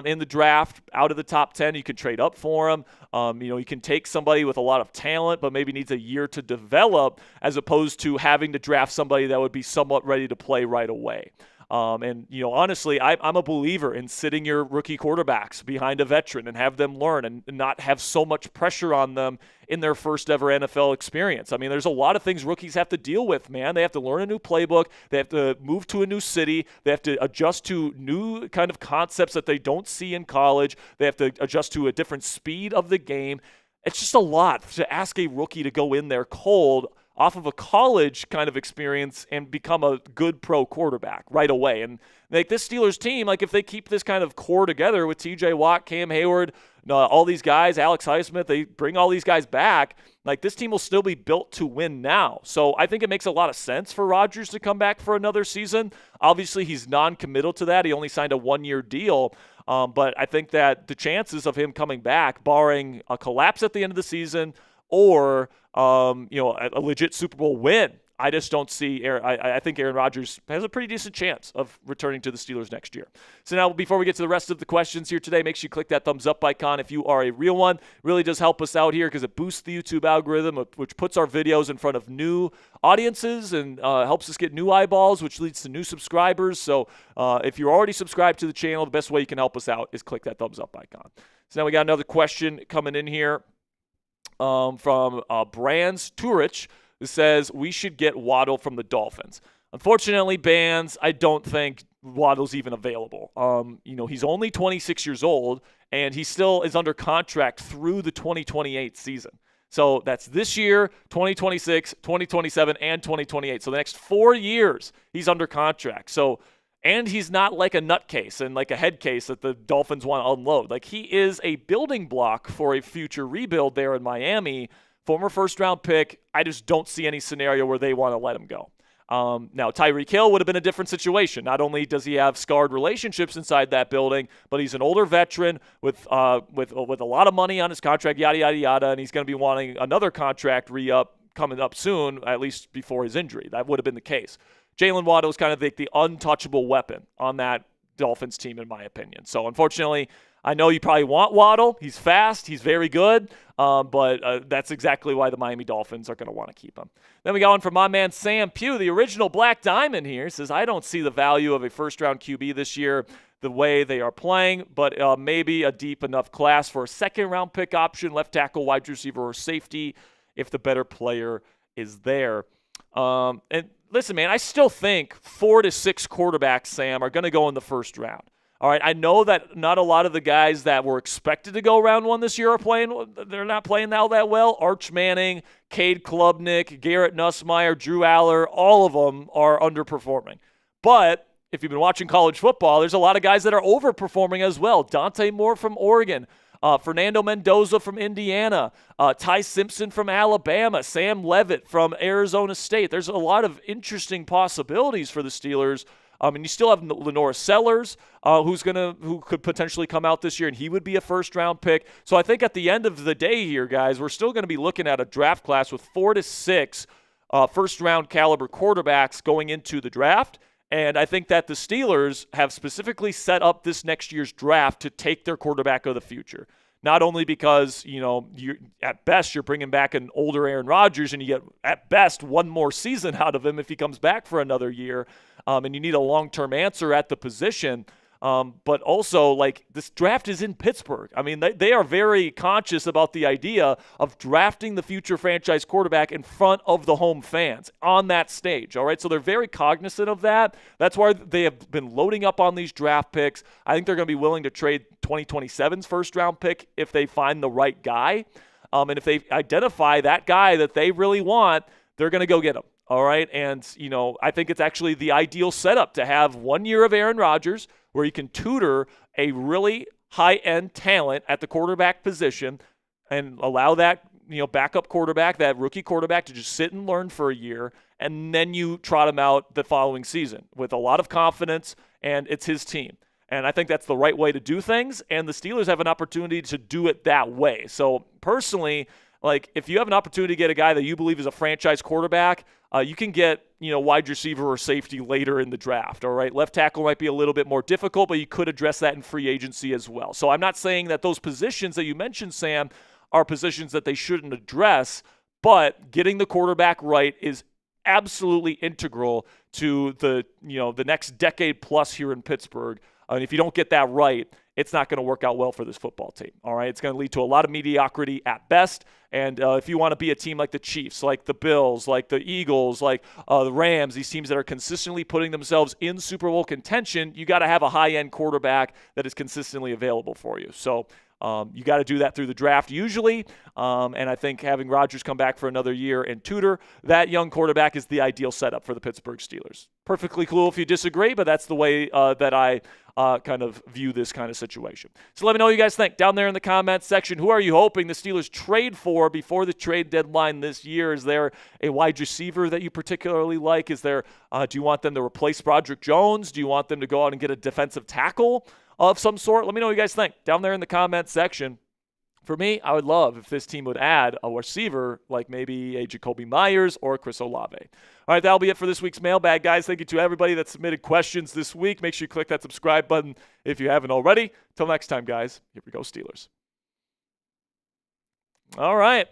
in the draft out of the top 10. You can trade up for him. You can take somebody with a lot of talent but maybe needs a year to develop as opposed to having to draft somebody that would be somewhat ready to play right away. Honestly, I'm a believer in sitting your rookie quarterbacks behind a veteran and have them learn and not have so much pressure on them in their first ever NFL experience. I mean, there's a lot of things rookies have to deal with, man. They have to learn a new playbook. They have to move to a new city. They have to adjust to new kind of concepts that they don't see in college. They have to adjust to a different speed of the game. It's just a lot to ask a rookie to go in there cold off of a college kind of experience and become a good pro quarterback right away. And like this Steelers team, like if they keep this kind of core together with TJ Watt, Cam Hayward, all these guys, Alex Highsmith, they bring all these guys back, like this team will still be built to win now. So I think it makes a lot of sense for Rodgers to come back for another season. Obviously, he's non-committal to that. He only signed a 1-year deal. But I think that the chances of him coming back, barring a collapse at the end of the season or a legit Super Bowl win, I just don't see I think Aaron Rodgers has a pretty decent chance of returning to the Steelers next year. So now, before we get to the rest of the questions here today, make sure you click that thumbs up icon if you are a real one. It really does help us out here because it boosts the YouTube algorithm, which puts our videos in front of new audiences and helps us get new eyeballs, which leads to new subscribers. So if you're already subscribed to the channel, the best way you can help us out is click that thumbs up icon. So now we got another question coming in here from Brands Turich. It says, we should get Waddle from the Dolphins. Unfortunately, Bands, I don't think Waddle's even available. He's only 26 years old, and he still is under contract through the 2028 season. So that's this year, 2026, 2027, and 2028. So the next 4 years he's under contract. So, and he's not like a nutcase and like a head case that the Dolphins want to unload. Like, he is a building block for a future rebuild there in Miami. Former first-round pick. I just don't see any scenario where they want to let him go. Now, Tyreek Hill would have been a different situation. Not only does he have scarred relationships inside that building, but he's an older veteran with a lot of money on his contract, yada, yada, yada, and he's going to be wanting another contract re-up coming up soon, at least before his injury. That would have been the case. Jalen Waddle is kind of the untouchable weapon on that Dolphins team, in my opinion. So, unfortunately, I know you probably want Waddle. He's fast. He's very good. But that's exactly why the Miami Dolphins are going to want to keep him. Then we got one from my man Sam Pugh, the original Black Diamond here. Says, I don't see the value of a first-round QB this year the way they are playing, but maybe a deep enough class for a second-round pick option, left tackle, wide receiver, or safety if the better player is there. And listen, man, I still think 4 to 6 quarterbacks, Sam, are going to go in the first round. All right, I know that not a lot of the guys that were expected to go round 1 this year are playing. They're not playing all that well. Arch Manning, Cade Klubnik, Garrett Nussmeier, Drew Aller, all of them are underperforming. But if you've been watching college football, there's a lot of guys that are overperforming as well. Dante Moore from Oregon, Fernando Mendoza from Indiana, Ty Simpson from Alabama, Sam Levitt from Arizona State. There's a lot of interesting possibilities for the Steelers. And you still have Lenore Sellers, who could potentially come out this year, and he would be a first-round pick. So I think at the end of the day here, guys, we're still going to be looking at a draft class with 4 to 6 first-round caliber quarterbacks going into the draft. And I think that the Steelers have specifically set up this next year's draft to take their quarterback of the future. Not only because, at best you're bringing back an older Aaron Rodgers and you get, at best, one more season out of him if he comes back for another year, and you need a long-term answer at the position. But also, this draft is in Pittsburgh. I mean, they are very conscious about the idea of drafting the future franchise quarterback in front of the home fans on that stage, all right? So they're very cognizant of that. That's why they have been loading up on these draft picks. I think they're going to be willing to trade 2027's first-round pick if they find the right guy. And if they identify that guy that they really want, they're going to go get him. All right, and, I think it's actually the ideal setup to have 1 year of Aaron Rodgers where you can tutor a really high-end talent at the quarterback position and allow that, backup quarterback, that rookie quarterback, to just sit and learn for a year, and then you trot him out the following season with a lot of confidence, and it's his team. And I think that's the right way to do things, and the Steelers have an opportunity to do it that way. So, personally, if you have an opportunity to get a guy that you believe is a franchise quarterback, you can get, wide receiver or safety later in the draft, all right? Left tackle might be a little bit more difficult, but you could address that in free agency as well. So I'm not saying that those positions that you mentioned, Sam, are positions that they shouldn't address, but getting the quarterback right is absolutely integral to the next decade plus here in Pittsburgh. And if you don't get that right, it's not going to work out well for this football team, all right? It's going to lead to a lot of mediocrity at best. And if you want to be a team like the Chiefs, like the Bills, like the Eagles, like the Rams, these teams that are consistently putting themselves in Super Bowl contention, you got to have a high-end quarterback that is consistently available for you. So you got to do that through the draft usually. And I think having Rodgers come back for another year and tutor that young quarterback is the ideal setup for the Pittsburgh Steelers. Perfectly cool if you disagree, but that's the way that I kind of view this kind of situation. So let me know what you guys think down there in the comments section. Who are you hoping the Steelers trade for before the trade deadline this year? Is there a wide receiver that you particularly like? Is there? Do you want them to replace Broderick Jones? Do you want them to go out and get a defensive tackle of some sort? Let me know what you guys think down there in the comments section. For me, I would love if this team would add a receiver like maybe a Jacoby Myers or Chris Olave. All right, that'll be it for this week's mailbag, guys. Thank you to everybody that submitted questions this week. Make sure you click that subscribe button if you haven't already. Till next time, guys, here we go, Steelers. All right.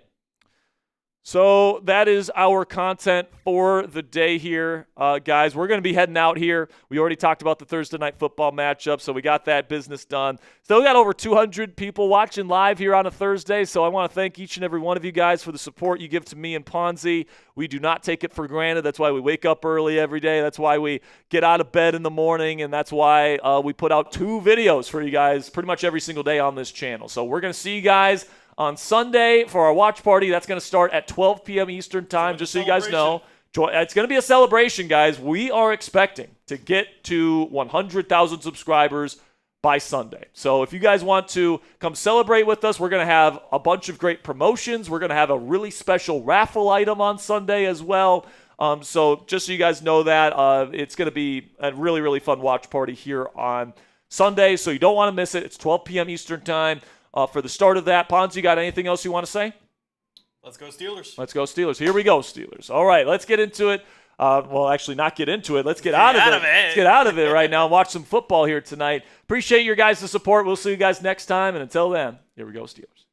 So that is our content for the day here, guys. We're going to be heading out here. We already talked about the Thursday night football matchup, so we got that business done. Still got over 200 people watching live here on a Thursday, so I want to thank each and every one of you guys for the support you give to me and Ponzi. We do not take it for granted. That's why we wake up early every day. That's why we get out of bed in the morning, and that's why we put out 2 videos for you guys pretty much every single day on this channel. So we're going to see you guys on Sunday for our watch party. That's going to start at 12 p.m. Eastern time, just so you guys know. It's going to be a celebration, guys. We are expecting to get to 100,000 subscribers by Sunday. So if you guys want to come celebrate with us, we're going to have a bunch of great promotions. We're going to have a really special raffle item on Sunday as well. So just so you guys know that, it's going to be a really, really fun watch party here on Sunday. So you don't want to miss it. It's 12 p.m. Eastern time for the start of that. Pons, you got anything else you want to say? Let's go Steelers. Let's go Steelers. Here we go, Steelers. All right, let's get into it. Well, actually, not get into it. Let's get out of it. Let's get out of it right now and watch some football here tonight. Appreciate your guys' support. We'll see you guys next time. And until then, here we go, Steelers.